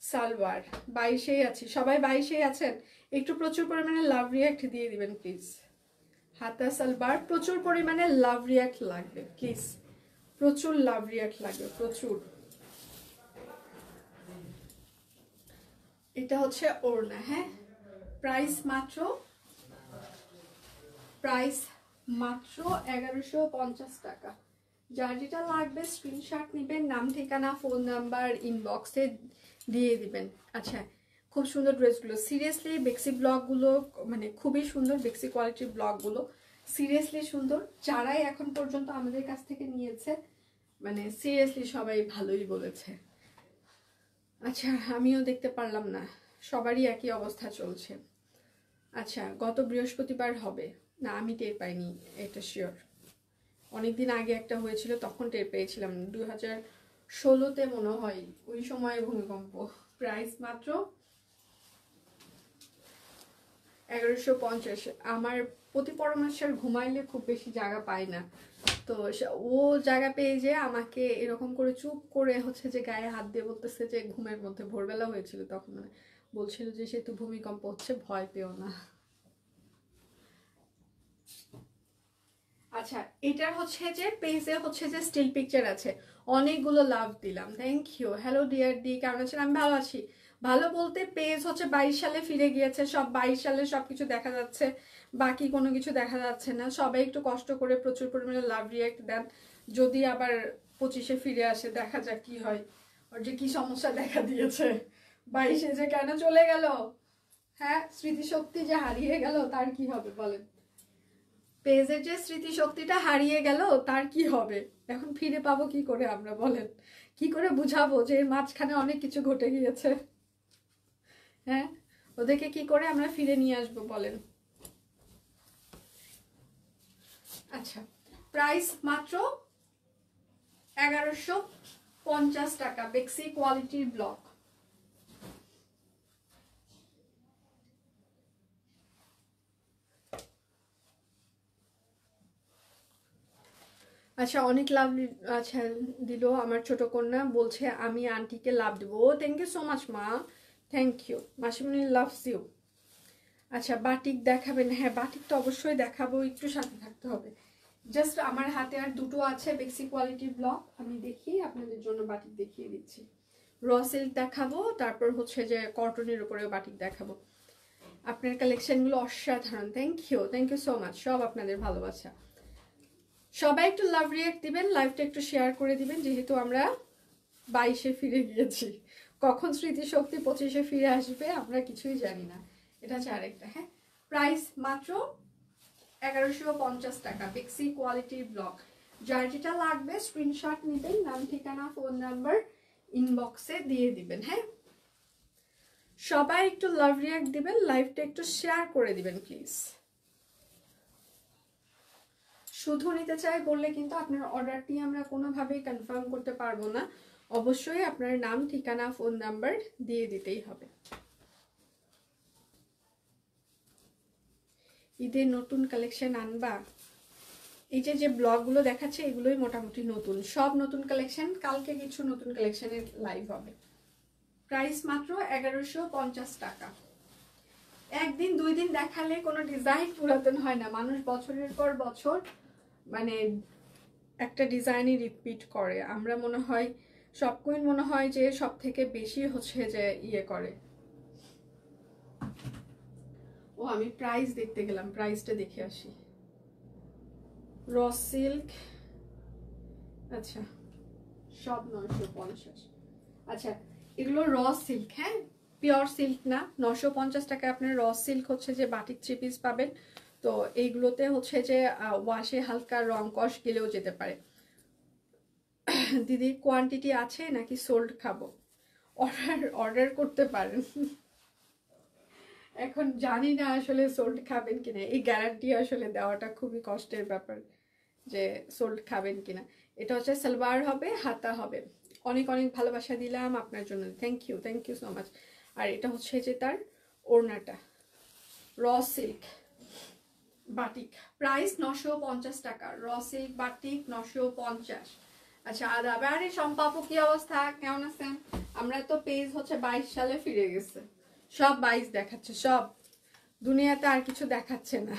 সালওয়ার। 22-এই আছি, সবাই 22-এই আছেন? একটু প্রচুর পরিমাণে লাভ রিয়াক্ট দিয়ে দিবেন প্লিজ। হাতা সালবার, প্রচুর পরিমাণে লাভ রিয়াক্ট লাগবে প্লিজ, প্রচুর লাভ রিয়াক্ট লাগবে, প্রচুর। এটা হচ্ছে ওড়না। হ্যাঁ, প্রাইস মাত্র 1150 টাকা। যার যেটা লাগবে স্ক্রিনশট নেবেন, নাম ঠিকানা ফোন নাম্বার ইনবক্সে দিয়ে দিবেন। আচ্ছা খুব সুন্দর ড্রেসগুলো, সিরিয়াসলি বেক্সি ব্লগগুলো মানে খুবই সুন্দর, বেক্সি কোয়ালিটির ব্লগগুলো সিরিয়াসলি সুন্দর। যারাই এখন পর্যন্ত আমাদের কাছ থেকে নিয়েছে মানে সিরিয়াসলি সবাই ভালোই বলেছে। আচ্ছা আমিও দেখতে পারলাম না, সবারই একই অবস্থা চলছে। আচ্ছা গত বৃহস্পতিবার হবে না, আমি টের পাইনি, এটা শিওর। অনেকদিন আগে একটা হয়েছিল, তখন টের পেয়েছিলাম, 2016-তে মনে হয়, ওই সময় ভূমিকম্প। প্রাইস মাত্র 1150। আমার প্রতি পরামর্শের ঘুমাইলে খুব বেশি জায়গা পায় না, তো ও জায়গা পেয়ে যে আমাকে এরকম করে চুপ করে হচ্ছে যে গায়ে হাত দিয়ে বলতেছে যে ঘুমের মধ্যে, ভোরবেলা হয়েছিল তখন, মানে বলছিল যে সেতু ভূমিকম্প হচ্ছে, ভয় পেও না। আচ্ছা এটার হচ্ছে যে পেজে হচ্ছে যে স্টিল পিকচার আছে, অনেকগুলো লাভ দিলাম, থ্যাংক ইউ। হ্যালো ডিয়ার ডি, কেমন আছেন? আমি ভালো আছি। ভালো বলতে পেজ হচ্ছে 22 সালে ফিরে গিয়েছে, সব 22 সালে সবকিছু দেখা যাচ্ছে, বাকি কোনো কিছু দেখা যাচ্ছে না। সবাই একটু কষ্ট করে প্রচুর পরিমাণে লাভ রিয়াক্ট দেন, যদি আবার 25-এ ফিরে আসে, দেখা যাক কি হয়। ওর যে কি সমস্যা দেখা দিয়েছে, 22-এ যে কেন চলে গেল, হ্যাঁ স্মৃতিশক্তি যে হারিয়ে গেল, তার কি হবে বলেন? পেজের যে স্মৃতিশক্তিটা হারিয়ে গেল তার কি হবে, এখন ফিরে পাবো কি করে আমরা বলেন? কি করে বুঝাবো যে এর মাঝখানে অনেক কিছু ঘটে গিয়েছে? হ্যাঁ, ওদেরকে কি করে আমরা ফিরে নিয়ে আসবো বলেন? আচ্ছা প্রাইস মাত্র 1150 টাকা, বেক্সি কোয়ালিটির ব্লক। আচ্ছা অনেক লাভ। আচ্ছা দিল আমার ছোট কন্যা, বলছে আমি আন্টিকে লাভ দেবো। ও থ্যাংক ইউ সো মাচ মা, থ্যাংক ইউ। মাসিমণি লাভস ইউ। আচ্ছা বাটিক দেখাবেন? হ্যাঁ বাটিক তো অবশ্যই দেখাবো, একটু সাথে থাকতে হবে। জাস্ট আমার হাতে আর দুটো আছে বেক্সি কোয়ালিটির ব্লক, আমি দেখি আপনাদের জন্য বাটিক দেখিয়ে দিচ্ছি। র সিল্ক দেখাবো, তারপর হচ্ছে যে কটনের উপরেও বাটিক দেখাবো। আপনার কালেকশনগুলো অসাধারণ, থ্যাংক ইউ সো মাচ, সব আপনাদের ভালোবাসা। সবাই একটু লাভ রিয়াক্ট দিবেন, লাইভটা একটু শেয়ার করে দিবেন, যেহেতু আমরা 22-এ ফিরে গিয়েছি। কখন স্মৃতিশক্তি 25-এ ফিরে আসবে আমরা কিছুই জানি না। এটা হচ্ছে আরেকটা। হ্যাঁ, প্রাইস মাত্র 1150 টাকা, বেক্সি কোয়ালিটির ব্লক। যার যেটা লাগবে স্ক্রিনশট নেবেন, নাম ঠিকানা ফোন নাম্বার ইনবক্সে দিয়ে দিবেন। হ্যাঁ, সবাই একটু লাভ রিয়াক্ট দিবেন, লাইভটা একটু শেয়ার করে দিবেন প্লিজ। শুধু নিতে চাই বললে কিন্তু আপনার অর্ডারটি আমরা কোনোভাবেই কনফার্ম করতে পারবো না, অবশ্যই আপনার নাম, ঠিকানা, ফোন নাম্বার দিয়ে দিতেই হবে। ঈদের নতুন কালেকশন আনবা? এই যে ব্লগগুলো দেখাচ্ছে এগুলোই মোটামুটি নতুন, সব নতুন কালেকশন। কালকে কিছু নতুন কালেকশনের লাইভ হবে। প্রাইস মাত্র 1150 টাকা। একদিন 2 দিন দেখালে কোনো ডিজাইন পুরাতন হয় না, মানুষ বছরের পর বছর মানে একটা ডিজাইনই রিপিট করে। আমরা মনে হয় সব কুইন মনে হয় যে সব থেকে বেশি হচ্ছে যে ইয়ে করে। ও আমি প্রাইস দেখতে গেলাম, প্রাইসটা দেখে আসি। র সিল্ক, আচ্ছা সব 950। আচ্ছা এগুলো র সিল্ক, হ্যাঁ পিওর সিল্ক না। 950 টাকায় আপনার র সিল্ক হচ্ছে যে বাটিক 3 পিস পাবেন। তো এইগুলোতে হচ্ছে যে ওয়াশে হালকা রং কষ গেলেও যেতে পারে। দিদি কোয়ান্টিটি আছে নাকি সোল্ড খাবো? অর্ডার করতে পারেন। এখন জানি না আসলে সোল্ড খাবেন কিনা, এই গ্যারান্টি আসলে দেওয়াটা খুবই কষ্টের ব্যাপার যে সোল্ড খাবেন কিনা। এটা হচ্ছে সালোয়ার হবে, হাতা হবে। অনেক অনেক ভালোবাসা দিলাম আপনার জন্য, থ্যাংক ইউ সো মাচ। আর এটা হচ্ছে যে তার ওড়নাটা র সিল্ক বাটিক, প্রাইস 950 টাকা। Raw silk batik 950। আচ্ছা আদাব। আরে সম্পাপু কি অবস্থা, কেমন আছেন? আমরা তো পেজ হচ্ছে 22 সালে ফিরে গেছে, সব 22 দেখাচ্ছে, সব দুনিয়াতে আর কিছু দেখাচ্ছে না,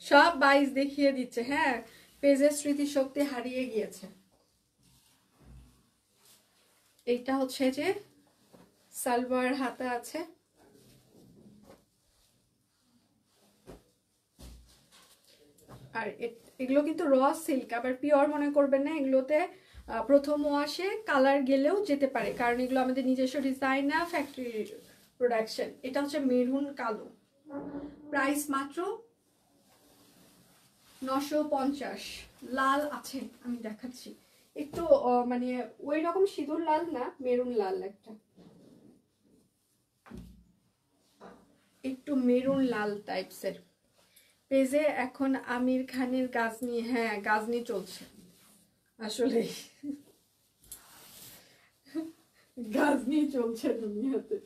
সব 22 দেখিয়ে দিচ্ছে। হ্যাঁ পেজের স্মৃতিশক্তি হারিয়ে গিয়েছে। এইটা হচ্ছে যে সালোয়ার, হাতা আছে। আর এগুলো কিন্তু র সিল্ক, আবার পিওর মনে করবেন না। এগুলোতে প্রথম ওয়াশে কালার গেলেও যেতে পারে, কারণ এগুলো আমাদের নিজস্ব ডিজাইন না, ফ্যাক্টরি প্রোডাকশন। এটা হচ্ছে মেরুন কালো, প্রাইস মাত্র 950। লাল আছে আমি দেখাচ্ছি, একটু মানে ওই রকম সিঁদুর লাল না, মেরুন লাল, একটা একটু মেরুন লাল টাইপসের। পেজে এখন আমির খানের গাজনি, হ্যাঁ গাজনি চলছে আসলে, গাজনি চলছে দুনিয়াতে।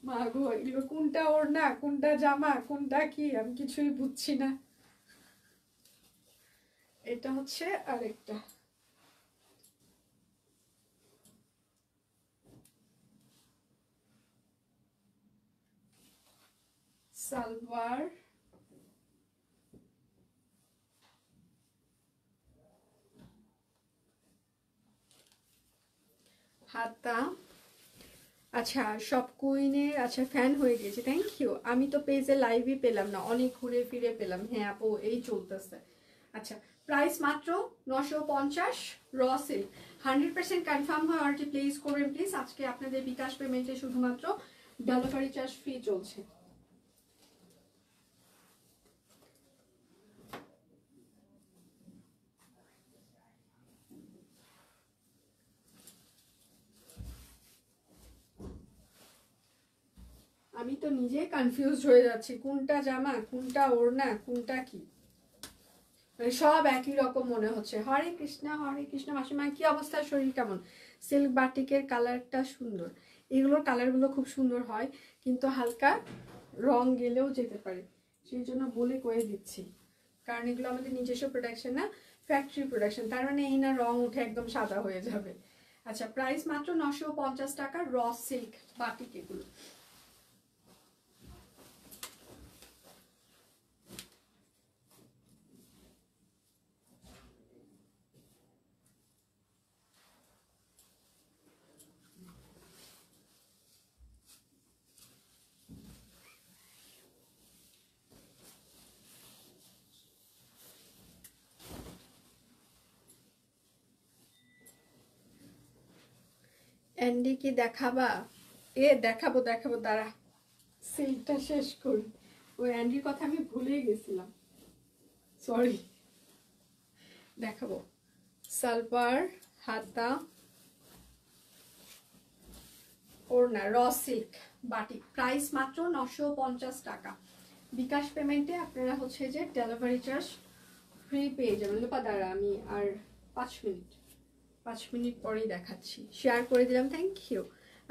মা গো এগুলো কোনটা ওড়না, কোনটা জামা, কোনটা কি আমি কিছুই বুঝছি না। এটা হচ্ছে আরেকটা সালোয়ার, হাতা। আচ্ছা সব কুইনের আচ্ছা ফ্যান হয়ে গেছে, থ্যাংক ইউ। আমি তো পেজে লাইভই পেলাম না, অনেক ঘুরে ফিরে পেলাম। হ্যাঁ আপু এই চলতেছে। আচ্ছা প্রাইস মাত্র 950। র সিল্ক 100% কনফার্ম হয় অর্ডারটি প্লেস করবেন প্লিজ। আজকে আপনাদের বিকাশ পেমেন্টে শুধুমাত্র ডেলিভারি চার্জ ফ্রি চলছে। আমি তো নিজে কনফিউজ হয়ে যাচ্ছি, কোনটা জামা, কোনটা ওড়না, কোনটা কি, মানে সব একই রকম মনে হচ্ছে। হরে কৃষ্ণ মাসিমা, কি অবস্থা, শরীর কেমন? সিল্ক বাটিকের কালারটা সুন্দর, এগুলোর কালারগুলো খুব সুন্দর হয়, কিন্তু হালকা রং গেলেও যেতে পারে, সেই জন্য বলে কয়ে দিচ্ছি। কারণ এগুলো আমাদের নিজস্ব প্রোডাকশন না, ফ্যাক্টরি প্রোডাকশন, তার মানে এই না রং উঠে একদম সাদা হয়ে যাবে। আচ্ছা প্রাইস মাত্র 950 টাকা। র সিল্ক বাটিক এগুলো। অ্যান্ডি কি দেখাবা? এ দেখাবো দাঁড়া, সিল্কটা শেষ করি। ওই অ্যান্ডির কথা আমি ভুলে গেছিলাম, সরি। দেখাবো সালোয়ার, হাতা, ওড়না র সিল্ক বাটিক, প্রাইস মাত্র 950 টাকা। বিকাশ পেমেন্টে আপনারা হচ্ছে যে ডেলিভারি চার্জ ফ্রি পেয়ে যাবেন। লোপা দ্বারা আমি আর 5 মিনিট পরেই দেখাচ্ছি, শেয়ার করে দিলাম, থ্যাংক ইউ।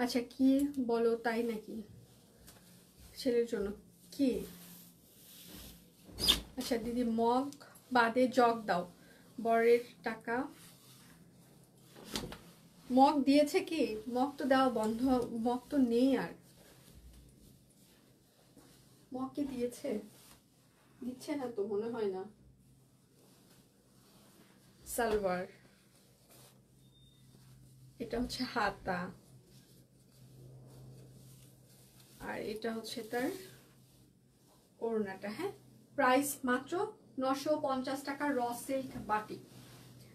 আচ্ছা কি বলো, তাই নাকি? ছেলের জন্য কি? আচ্ছা দিদি, মগ বাদে জগ দাও, বরের টাকা। মগ দিয়েছে কি? মগ তো দেওয়া বন্ধ, মগ তো নেই আর। মগ কি দিয়েছে? দিচ্ছে না তো, মনে হয় না। সালোয়ার, এটা হচ্ছে হাতা, আর এটা হচ্ছে তার ওড়নাটা। হ্যাঁ, প্রাইস মাত্র 950 টাকা, র সিল্ক বাটিক।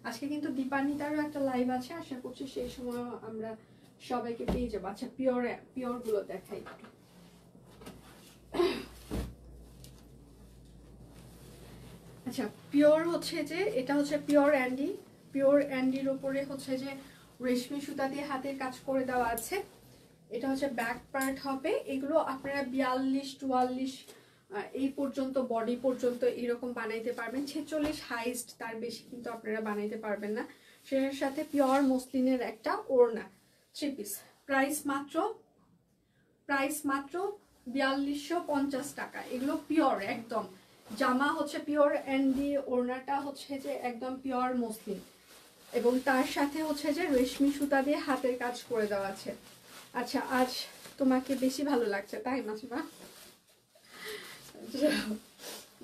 আজকে কিন্তু দীপান্বিতারও একটা লাইভ আছে, আশা করছি সেই সময় আমরা সবাইকে পেয়ে যাবো। আচ্ছা পিওর গুলো দেখাই একটু। আচ্ছা পিওর হচ্ছে যে এটা হচ্ছে পিওর অ্যান্ডি। পিওর অ্যান্ডির উপরে হচ্ছে যে রেশমি সুতা দিয়ে হাতের কাজ করে দেওয়া আছে। এটা হচ্ছে ব্যাক পার্ট হবে। এগুলো আপনারা 42-44 এই পর্যন্ত, বডি পর্যন্ত এরকম বানাইতে পারবেন। 46 হাইস্ট, তার বেশি কিন্তু আপনারা বানাইতে পারবেন না। সেটার সাথে পিওর মসলিনের একটা ওড়না, 3 পিস। প্রাইস মাত্র 4250 টাকা। এগুলো পিওর একদম। জামা হচ্ছে পিওর অ্যান্ডি, ওড়নাটা হচ্ছে যে একদম পিওর মসলিন, এবং তার সাথে হচ্ছে যে রেশমি সুতা দিয়ে হাতের কাজ করে দেওয়া আছে। আচ্ছা আজ তোমাকে বেশি ভালো লাগছে তাই মাসিমা?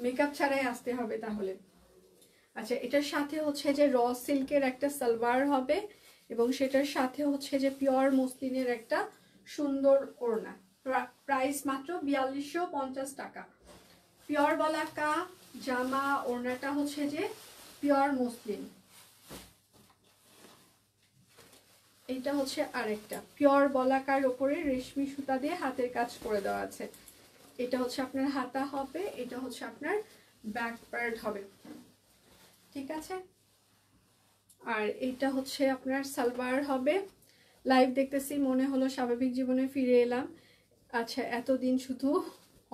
মেকআপ ছাড়াই আসতে হবে তাহলে। আচ্ছা এটার সাথে হচ্ছে যে র সিল্কের একটা সালোয়ার হবে, এবং সেটার সাথে হচ্ছে যে পিওর মসলিনের একটা সুন্দর ওড়না। প্রাইস মাত্র 4250 টাকা। পিওর বলাকা জামা, ওড়নাটা হচ্ছে যে পিওর মসলিন। এটা হচ্ছে আরেকটা পিওর বলাকার উপরে রেশমি সুতা দিয়ে হাতের কাজ করে দেওয়া আছে। এটা হচ্ছে আপনার হাতা হবে, এটা হচ্ছে আপনার ব্যাক পার্ট হবে, ঠিক আছে। আর এটা হচ্ছে আপনার সালোয়ার হবে। লাইভ দেখতেছি, মনে হলো স্বাভাবিক জীবনে ফিরে এলাম। আচ্ছা এতদিন শুধু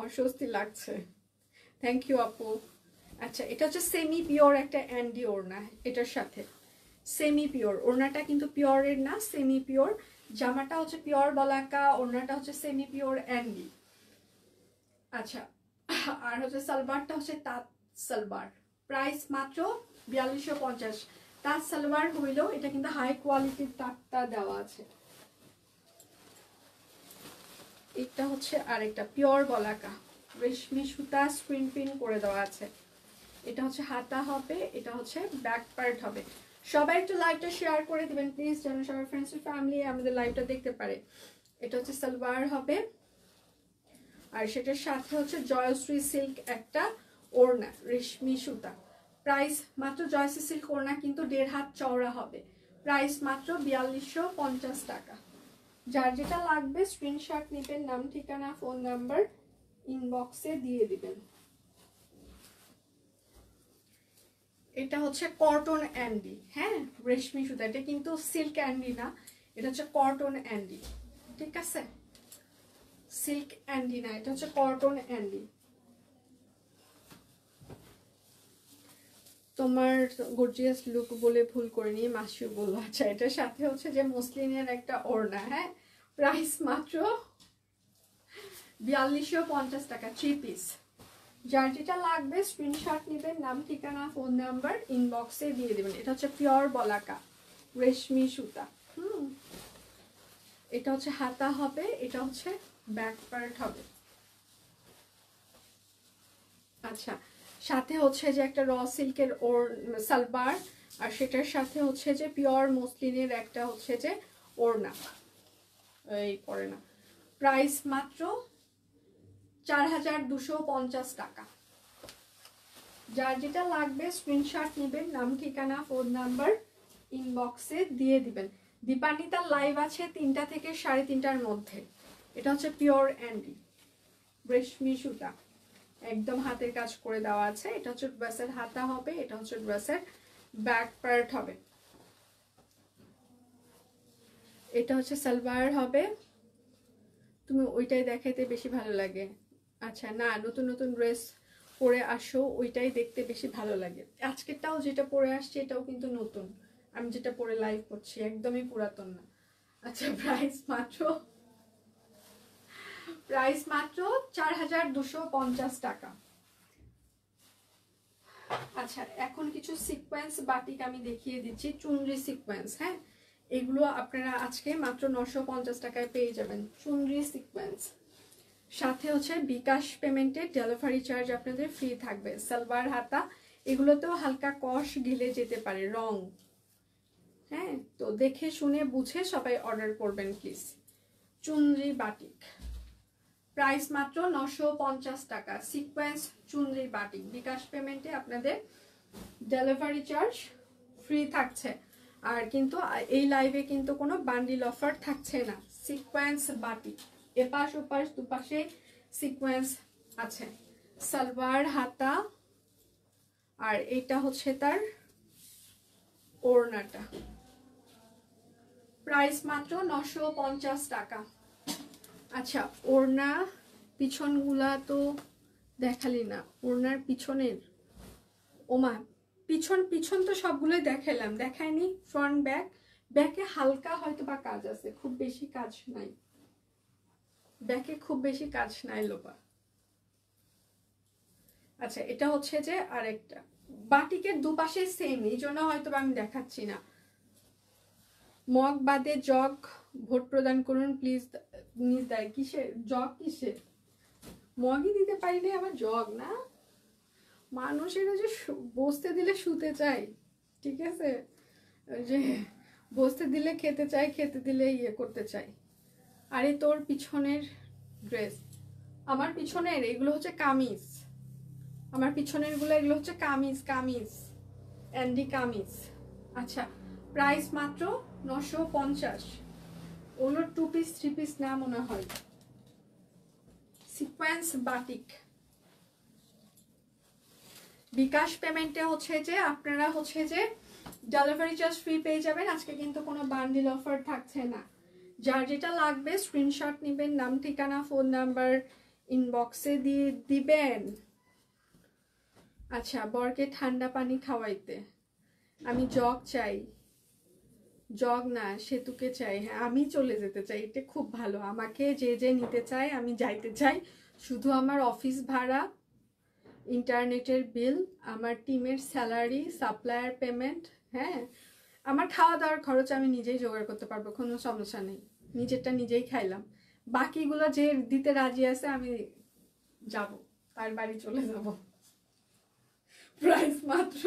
অস্বস্তি লাগছে, থ্যাংক ইউ আপু। আচ্ছা এটা হচ্ছে সেমি পিওর একটা অ্যান্ডি ওড়না, এটার সাথে সেমি পিওর। ওড়নাটা কিন্তু পিওরের না, সেমি পিওর। জামাটা হচ্ছে পিওর বলাকা, ওড়নাটা হচ্ছে সেমি পিওর অ্যান্ডি। আচ্ছা আর হচ্ছে সালোয়ারটা হচ্ছে তাঁত সালোয়ার। প্রাইস মাত্র 4250। তাঁত সালোয়ার হইলেও এটা কিন্তু হাই কোয়ালিটির তাঁতটা দেওয়া আছে। এটা হচ্ছে আরেকটা পিওর বলাকা, রেশমি সুতা স্ক্রিন প্রিন্ট করে দেওয়া আছে। এটা হচ্ছে হাতা হবে, এটা হচ্ছে ব্যাক পার্ট হবে। সবাই একটু লাইভটা শেয়ার করে দিবেন প্লিজ, যেন সবার ফ্রেন্ডস এন্ড ফ্যামিলি আমাদের লাইভটা দেখতে পারে। এটা হচ্ছে সালোয়ার হবে, আর সেটার সাথে হচ্ছে জয়শ্রী সিল্ক একটা ওড়না, রেশমি সুতা। প্রাইস মাত্র, জয়শ্রী সিল্ক ওড়না কিন্তু 1.5 হাত চওড়া হবে। প্রাইস মাত্র 4250 টাকা। যার যেটা লাগবে স্ক্রিনশট নেবেন, নাম ঠিকানা ফোন নাম্বার ইনবক্সে দিয়ে দিবেন। এটা হচ্ছে কটন অ্যান্ডি, হ্যাঁ রেশমি সুতা, এটা কিন্তু সিল্ক অ্যান্ডি না, এটা হচ্ছে কটন অ্যান্ডি, ঠিক আছে। সিল্ক অ্যান্ডি না, এটা হচ্ছে কটন অ্যান্ডি। তোমার গর্জিয়াস লুক বলে ভুল করে নিয়ে মাসি বললো। আচ্ছা এটার সাথে হচ্ছে যে মসলিনের একটা ওড়না, হ্যাঁ প্রাইস মাত্র 4250 টাকা, 3 পিস। যার যেটা লাগবে স্ক্রিনশট নেবেন, নাম ঠিকানা ফোন নাম্বার ইনবক্সে দিয়ে দেবেন। এটা হচ্ছে পিওর বলাকা, রেশমি সুতা। এটা হচ্ছে হাতা হবে, এটা হচ্ছে ব্যাক পার্ট হবে। আচ্ছা সাথে হচ্ছে যে একটা র সিল্কের সালোয়ার, আর সেটার সাথে হচ্ছে যে পিওর মসলিনের একটা হচ্ছে যে ওড়না, এই পরে না। প্রাইস মাত্র 4250 টাকা। যার যেটা লাগবে স্ক্রিনশট নেবেন, নাম ঠিকানা ফোন নাম্বার ইনবক্সে দিয়ে দিবেন। দীপান্বিতার লাইভ আছে 3টা থেকে 3:30টার মধ্যে। এটা হচ্ছে পিওর অ্যান্ডি, রেশমি সুতা, একদম হাতের কাজ করে দেওয়া আছে। এটা হচ্ছে ড্রেসের হাতা হবে, এটা হচ্ছে ড্রেসের ব্যাক পার্ট হবে। এটা হচ্ছে সালোয়ার হবে, তুমি ওইটাই দেখাইতে বেশি ভালো লাগে। আচ্ছা না, নতুন নতুন ড্রেস পরে আসো, ওইটাই দেখতে বেশি ভালো লাগে। আজকেরটাও যেটা পরে আসছে এটাও কিন্তু নতুন, আমি যেটা পরে লাইভ করছি একদমই পুরাতন না। আচ্ছা প্রাইস মাত্র 4250 টাকা। আচ্ছা এখন কিছু সিকোয়েন্স বাটিক আমি দেখিয়ে দিচ্ছি, চুনরি সিকোয়েন্স। হ্যাঁ, এগুলো আপনারা আজকে মাত্র 950 টাকায় পেয়ে যাবেন, চুনরি সিকোয়েন্স। সাথে হচ্ছে বিকাশ পেমেন্টে ডেলিভারি চার্জ আপনাদের ফ্রি থাকবে। সালোয়ার হাতা, এগুলোতেও হালকা কষ গিলে যেতে পারে রং। হ্যাঁ, তো দেখে শুনে বুঝে সবাই অর্ডার করবেন প্লিজ। চুনরি বাটিক প্রাইস মাত্র 950 টাকা, সিকোয়েন্স চুনরি বাটিক। বিকাশ পেমেন্টে আপনাদের ডেলিভারি চার্জ ফ্রি থাকছে। আর কিন্তু এই লাইভে কিন্তু কোনো বান্ডিল অফার থাকছে না। সিকোয়েন্স বাটিক, এপাশ ওপাশ দুপাশে সিকোয়েন্স আছে। সালোয়ার হাতা, আর এটা হচ্ছে তার ওড়নাটা। প্রাইস মাত্র 950 টাকা। আচ্ছা ওড়না পিছনগুলা তো দেখালি না, ওড়নার পিছনের, ওমা পিছন পিছন তো সবগুলোই দেখাইলাম, দেখাইনি ফ্রন্ট ব্যাক। ব্যাকে হালকা হয়তো বা কাজ আছে, খুব বেশি কাজ নাই ব্যাকে, খুব বেশি কাজ নাই লোপা। আচ্ছা এটা হচ্ছে যে আরেকটা বাটিকের দুপাশে সেম, এই জন্য হয়তো আমি দেখাচ্ছি না। মগ বাদে জগ ভোট প্রদান করুন প্লিজ। নিজ দেয় কিসের জগ, কিসের মগই দিতে পারিনি, আমার জগ না। মানুষের যে বসতে দিলে শুতে চাই, ঠিক আছে, ওই যে বসতে দিলে খেতে চাই, খেতে দিলে ইয়ে করতে চাই। আরে তোর পিছনের ড্রেস, আমার পিছনের এগুলো হচ্ছে কামিজ, আমার পিছনের গুলো এগুলো হচ্ছে কামিজ, কামিজ অ্যান্ডি কামিজ। আচ্ছা প্রাইস মাত্র 950। ওগুলো 2 পিস 3 পিস না মনে হয়। Sequence batik. বিকাশ পেমেন্টে হচ্ছে যে আপনারা হচ্ছে যে ডেলিভারি চার্জ ফ্রি পেয়ে যাবেন। আজকে কিন্তু কোনো বান্ডিল অফার থাকছে না। যার যেটা লাগবে স্ক্রিনশট নেবেন, নাম ঠিকানা ফোন নাম্বার ইনবক্সে দিয়ে দিবেন। আচ্ছা বরকে ঠান্ডা পানি খাওয়াইতে আমি জগ চাই, জগ না সেতুকে চাই। হ্যাঁ আমি চলে যেতে চাই, এটা খুব ভালো। আমাকে যে যে নিতে চায় আমি যাইতে চাই, শুধু আমার অফিস ভাড়া, ইন্টারনেটের বিল, আমার টিমের স্যালারি, সাপ্লায়ার পেমেন্ট, হ্যাঁ আমার খাওয়া দাওয়ার খরচ আমি নিজেই জোগাড় করতে পারবো, কোনো সমস্যা নেই। নিজেরটা নিজেই খাইলাম, বাকিগুলো যে দিতে রাজি আছে আমি যাব, তার বাড়ি চলে যাব। প্রাইস মাত্র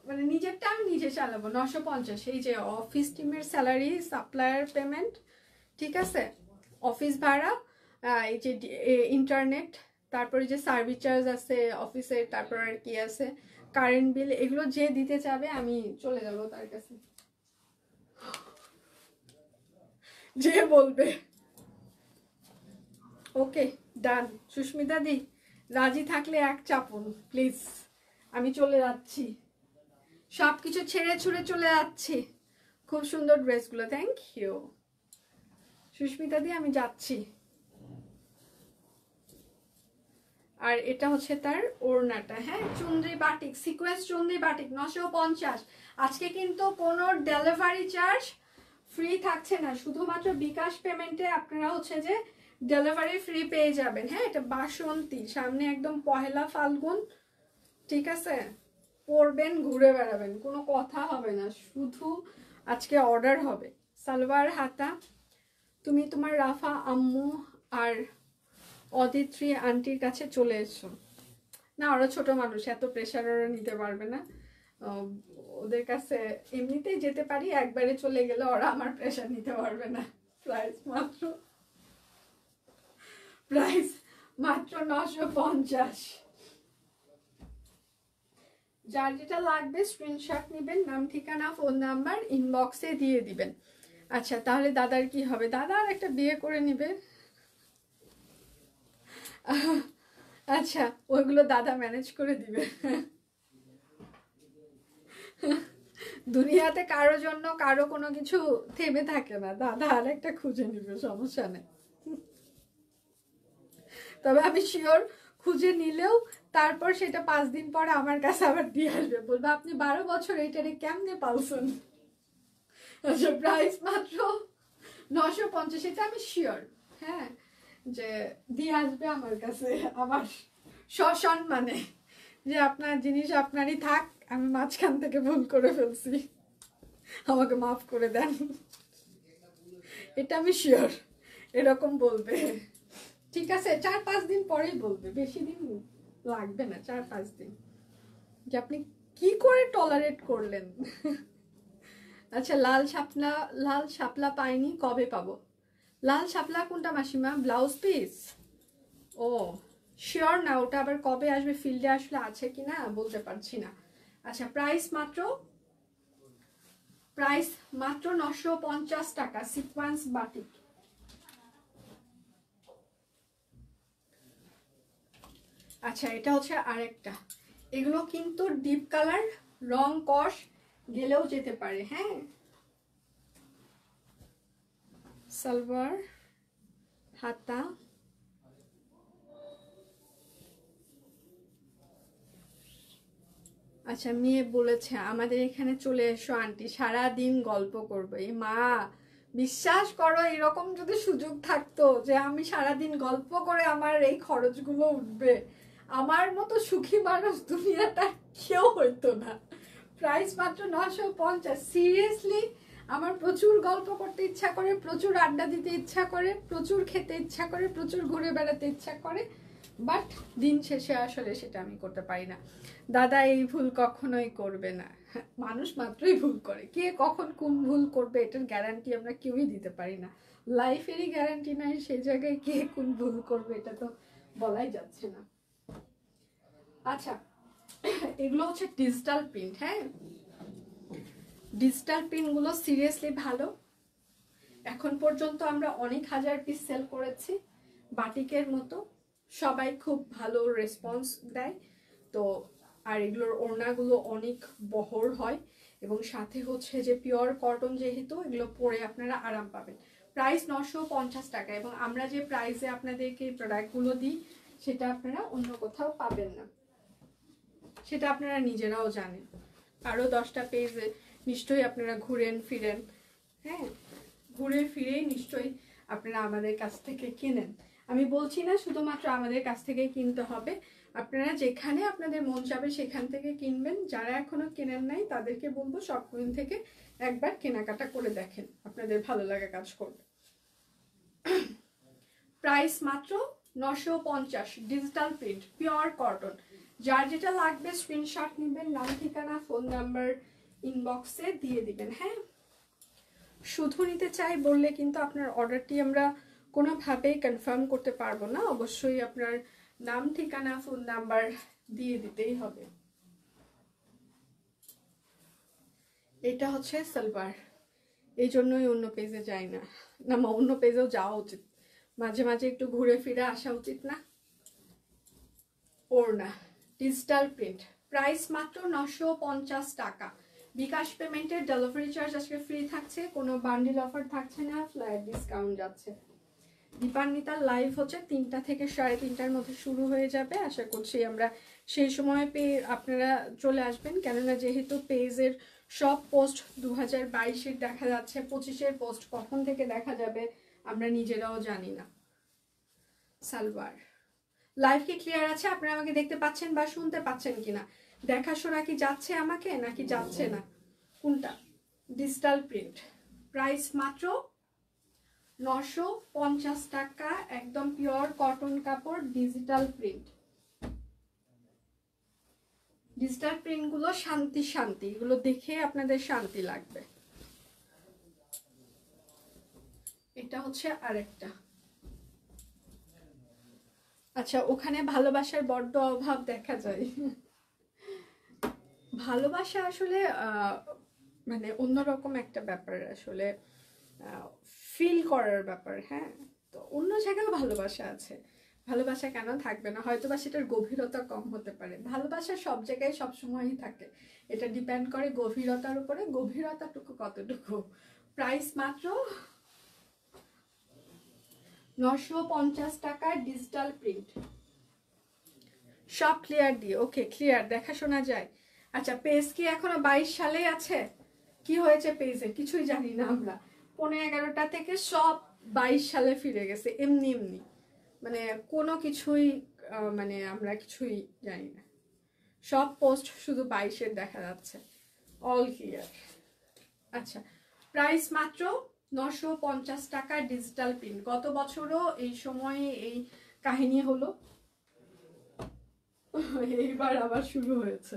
মানে নিজেরটা আমি নিজে চালাবো 950। এই যে অফিস টিমের স্যালারি, সাপ্লায়ার পেমেন্ট, ঠিক আছে, অফিস ভাড়া, এই যে ইন্টারনেট, তারপরে যে সার্ভিস চার্জ আছে অফিসের, তারপর আর কি আছে কারেন্ট বিল, এগুলো যে দিতে চাবে আমি চলে যাব তার কাছে, যে বলবে। ওকে ডান। সুস্মিতা দি রাজি থাকলে এক চাপুন প্লিজ, আমি চলে যাচ্ছি, সব কিছু ছেড়ে ছুড়ে চলে যাচ্ছি। খুব সুন্দর ড্রেসগুলো, থ্যাংক ইউ সুস্মিতা দি, আমি যাচ্ছি। আর এটা হচ্ছে তার ওড়নাটা। হ্যাঁ চুনরি বাটিক, সিকোয়েন্স চুনরি বাটিক 950। আজকে কিন্তু কোনো ডেলিভারি চার্জ ফ্রি থাকছে না, শুধুমাত্র বিকাশ পেমেন্টে আপনারা হচ্ছে যে ডেলিভারি ফ্রি পেয়ে যাবেন। হ্যাঁ এটা বাসন্তী, সামনে একদম পহেলা ফাল্গুন, ঠিক আছে, পরবেন ঘুরে বেড়াবেন, কোনো কথা হবে না, শুধু আজকে অর্ডার হবে। সালোয়ার হাতা, তুমি তোমার রাফা আম্মু আর অদিত্রী আন্টির কাছে চলে এসো। না ওরা ছোট মানুষ, এত প্রেশার ওরা নিতে পারবে না, ওদের কাছে এমনিতেই যেতে পারি, একবারে চলে গেলে ওরা আমার প্রেশার নিতে পারবে না। প্রাইস মাত্র 950। যার যেটা লাগবে স্ক্রিনশট নেবেন, নাম ঠিকানা ফোন নাম্বার ইনবক্সে দিয়ে দিবেন। আচ্ছা তাহলে দাদার কি হবে, দাদা আর একটা বিয়ে করে নিবে। আচ্ছা ওইগুলো দাদা ম্যানেজ করে দিবে। দুনিয়াতে কারো জন্য কারো কোনো কিছু থেমে থাকে না, দাদা আর একটা খুঁজে নিবে, সমস্যা নেই। তবে আমি শিওর খুঁজে নিলেও তারপর সেটা 5 দিন পরে আমার কাছে আবার দিয়ে আসবে, বলবে আপনি 12 বছর এইটারে কেমনে পালছেন। আচ্ছা, প্রাইস মাত্র 950, এটা আমি শিওর, হ্যাঁ, যে দিয়ে আসবে আমার কাছে আমার সসম্মানে, যে আপনার জিনিস আপনারই থাক, আমি মাঝখান থেকে ভুল করে ফেলছি, আমাকে মাফ করে দেন। এটা আমি শিওর এরকম বলবে। ঠিক আছে, 4-5 দিন পরেই বলবে, বেশি দিন লাগবে না, 4-5 দিন, যে আপনি কি করে টলারেট করলেন। আচ্ছা, লাল শাপলা পাইনি, কবে পাবো? লাল শাপলা কোনটা মাসিমা? Blouse piece? ও শিওর না, ওটা আবার কবে আসবে, ফিল্ডে আসলে আছে কিনা বলতে পারছি না। আচ্ছা, প্রাইস মাত্র 950 টাকা, সিকোয়েন্স বাটিক। আচ্ছা, এটা হচ্ছে আরেকটা, এগুলো কিন্তু ডিপ কালার, রং কষ গেলেও যেতে পারে, হ্যাঁ। সালোয়ার, হাতা, আচ্ছা মেয়ে বলেছে আমাদের এখানে চলে এসো আন্টি, সারা দিন গল্প করবো। এই মা, বিশ্বাস করো এরকম যদি সুযোগ থাকতো যে আমি সারাদিন গল্প করে আমার এই খরচগুলো উঠবে, আমার মতো সুখী মানুষ দুনিয়াটা কেউ হইতো না। প্রাইস মাত্র 950, সিরিয়াসলি আমার প্রচুর গল্প করতে ইচ্ছা করে, প্রচুর আড্ডা দিতে ইচ্ছা করে, প্রচুর খেতে ইচ্ছা করে, প্রচুর ঘুরে বেড়াতে ইচ্ছা করে, বাট দিন শেষে আসলে সেটা আমি করতে পারি না। দাদা এই ভুল কখনোই করবে না, মানুষ মাত্রই ভুল করে, কে কখন কোন ভুল করবে এটার গ্যারান্টি আমরা কেউই দিতে পারি না, লাইফেরই গ্যারান্টি নাই, সেই জায়গায় কে কোন ভুল করবে এটা তো বলাই যাচ্ছে না। আচ্ছা, এগুলো হচ্ছে ডিজিটাল প্রিন্ট, হ্যাঁ, ডিজিটাল প্রিন্টগুলো সিরিয়াসলি ভালো। এখন পর্যন্ত আমরা অনেক হাজার পিস সেল করেছি, বাটিকের মতো, সবাই খুব ভালো রেসপন্স দেয়। তো আর এগুলোর ওড়নাগুলো অনেক বহর হয়, এবং সাথে হচ্ছে যে পিওর কটন, যেহেতু এগুলো পরে আপনারা আরাম পাবেন। প্রাইস 950 টাকা, এবং আমরা যে প্রাইসে আপনাদেরকে এই প্রোডাক্টগুলো দিই সেটা আপনারা অন্য কোথাও পাবেন না, সেটা আপনারা নিজেরাও জানেন। আরও 10টা পেজে নিশ্চয়ই আপনারা ঘুরেন ফিরেন, হ্যাঁ, ঘুরে ফিরেই নিশ্চয়ই আপনারা আমাদের কাছ থেকে কেনেন। আমি বলছি না শুধুমাত্র আমাদের কাছ থেকে কিনতে হবে, আপনারা যেখানে আপনাদের মন চাবে সেখান থেকে কিনবেন। যারা এখনো কেনেন নাই তাদেরকে বলবো শপকুইন থেকে একবার কেনাকাটা করে দেখেন, আপনাদের ভালো লাগা কাজ করবে। প্রাইস মাত্র 950, ডিজিটাল প্রিন্ট, পিওর কটন। যার যেটা লাগবে স্ক্রিনশট নেবেন, নাম ঠিকানা ফোন নাম্বার ইনবক্সে দিয়ে দিবেন, হ্যাঁ। শুধু নিতে চাই বললে কিন্তু আপনার অর্ডারটি আমরা কোনোভাবেই কনফার্ম করতে পারবো না, অবশ্যই আপনার নাম ঠিকানা ফোন নাম্বার দিয়ে দিতেই হবে। এটা হচ্ছে সালোয়ার, এই জন্যই অন্য পেজে যাই না, না অন্য পেজেও যাওয়া উচিত, মাঝে মাঝে একটু ঘুরে ফিরে আসা উচিত না। ওড়না, ডিজিটাল প্রিন্ট, প্রাইস মাত্র 950 টাকা। বিকাশ পেমেন্টের ডেলিভারি চার্জ আজকে ফ্রি থাকছে, কোনো বান্ডিল অফার থাকছে না, ফ্ল্যাট ডিসকাউন্ট যাচ্ছে। দীপান্বিতার লাইভ হচ্ছে 3টা থেকে 3:30টার মধ্যে শুরু হয়ে যাবে, আশা করছি আমরা সেই সময় পেয়ে আপনারা চলে আসবেন, কেননা যেহেতু পেজের সব পোস্ট 2022-এর দেখা যাচ্ছে, 25-এর পোস্ট কখন থেকে দেখা যাবে আমরা নিজেরাও জানি না। সালোয়ার, লাইভ কি ক্লিয়ার আছে? আপনারা আমাকে দেখতে পাচ্ছেন বা শুনতে পাচ্ছেন কিনা? দেখাশোনা কি যাচ্ছে আমাকে নাকি যাচ্ছে না, কোনটা? ডিজিটাল প্রিন্ট, প্রাইস মাত্র 950 টাকা, একদম পিওর কটন কাপড়, ডিজিটাল প্রিন্ট। ডিজিটাল প্রিন্টগুলো শান্তি শান্তি, এগুলো দেখে আপনাদের শান্তি লাগবে। এটা হচ্ছে আরেকটা। আচ্ছা, ওখানে ভালোবাসার বড্ড অভাব দেখা যায়। ভালোবাসা আসলে মানে অন্যরকম একটা ব্যাপার, আসলে ফিল করার ব্যাপার, হ্যাঁ। তো অন্য জায়গায় ভালোবাসা আছে, ভালোবাসা কেন থাকবে না? হয়তো বা সেটার গভীরতা কম হতে পারে। ভালোবাসা সব জায়গায় সবসময়ই থাকে, এটা ডিপেন্ড করে গভীরতার উপরে, গভীরতাটুকু কতটুকু। প্রাইস মাত্র 950 টাকার ডিজিটাল প্রিন্ট, সব ক্লিয়ার দিয়ে। ওকে, ক্লিয়ার, দেখাশোনা যায়। আচ্ছা, পেজ কি এখনো 22 সালেই আছে? কি হয়েছে পেজে কিছুই জানি না আমরা। 11:30 থেকে সব 22 সালে ফিরে গেছে এমনি এমনি, মানে কোনো কিছুই মানে আমরা কিছুই জানি না। সব পোস্ট শুধু 22-এর দেখা যাচ্ছে। All clear. আচ্ছা, প্রাইস মাত্র 950 টাকা ডিজিটাল প্রিন্ট। গত বছরও এই সময়ে এই কাহিনী হলো, এইবার আবার শুরু হয়েছে।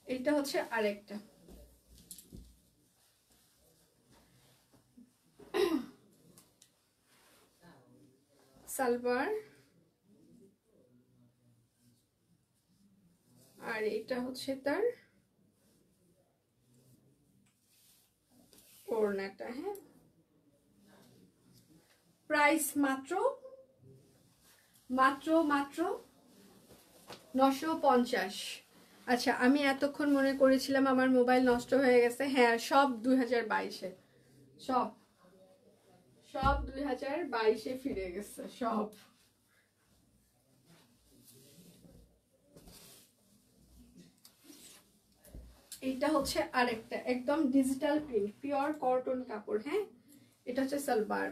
এটা হচ্ছে আরেকটা। সালোয়ার, আর এটা হচ্ছে তার ওড়নাটা। হ্যাঁ, প্রাইস মাত্র মাত্র মাত্র 950। আচ্ছা, আমি এতক্ষণ মনে করেছিলাম আমার মোবাইল নষ্ট হয়ে গেছে। হ্যাঁ, সব 2022-এ, সব সব 2022-এ ফিরে গেছে সব। এইটা হচ্ছে আরেকটা একদম ডিজিটাল প্রিন্ট, পিওর কটন কাপড়। হ্যাঁ, এটা হচ্ছে সালোয়ার।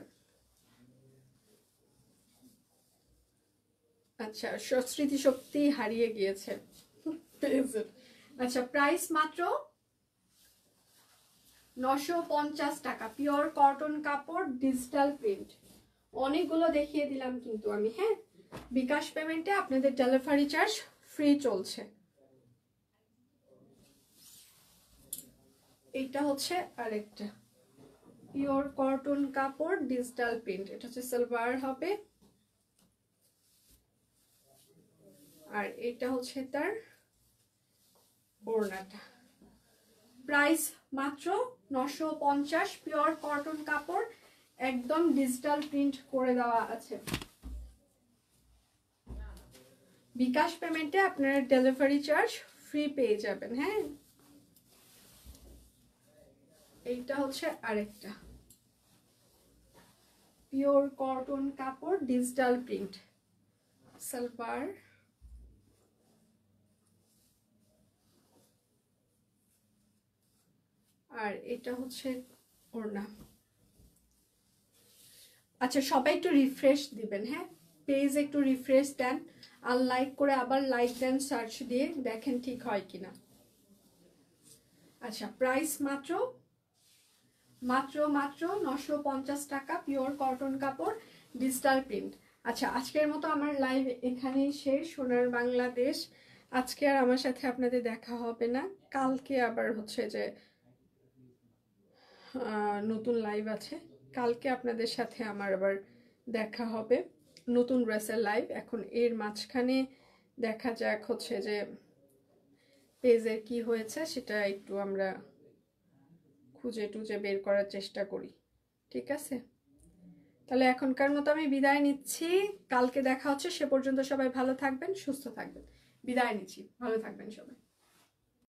আচ্ছা, স্মৃতিশক্তি হারিয়ে গিয়েছে। আচ্ছা, প্রাইস মাত্র 950 টাকা, পিওর কটন কাপড়, ডিজিটাল প্রিন্ট। অনেকগুলো দেখিয়ে দিলাম কিন্তু আমি। হ্যাঁ, বিকাশ পেমেন্টে আপনাদের ডেলিভারি চার্জ ফ্রি চলছে। এইটা হচ্ছে আরেকটা পিওর কটন কাপড়, ডিজিটাল প্রিন্ট। এটা হচ্ছে সালোয়ার হবে, আর এটা হচ্ছে তার ওড়নাটা। প্রাইস মাত্র 950, পিওর কটন কাপড়, একদম ডিজিটাল প্রিন্ট করে দেওয়া আছে। বিকাশ পেমেন্টে আপনারা ডেলিভারি চার্জ ফ্রি পেয়ে যাবেন। হ্যাঁ, এইটা হচ্ছে আরেকটা পিওর কটন কাপড়, ডিজিটাল প্রিন্ট, সালোয়ার, আর এটা হচ্ছে ওড়না। আচ্ছা, সবাই একটু রিফ্রেশ দিবেন। হ্যাঁ, পেজ একটু রিফ্রেশ দেন, আনলাইক করে আবার লাইক দেন, সার্চ দিয়ে দেখেন ঠিক হয় কিনা। আচ্ছা, প্রাইস মাত্র মাত্র মাত্র 950 টাকা, পিওর কটন কাপড়, ডিজিটাল প্রিন্ট। আচ্ছা, আজকের মতো আমার লাইভ এখানেই শেষ। সোনার বাংলাদেশ, আজকে আর আমার সাথে আপনাদের দেখা হবে না। কালকে আবার হচ্ছে যে নতুন লাইভ আছে, কালকে আপনাদের সাথে আমার আবার দেখা হবে নতুন ড্রেসের লাইভ। এখন এর মাঝখানে দেখা যাক হচ্ছে যে পেজের কি হয়েছে সেটা একটু আমরা খুঁজে টুজে বের করার চেষ্টা করি। ঠিক আছে, তাহলে এখনকার মতো আমি বিদায় নিচ্ছি। কালকে দেখা হচ্ছে, সে পর্যন্ত সবাই ভালো থাকবেন, সুস্থ থাকবেন। বিদায় নিচ্ছি, ভালো থাকবেন সবাই।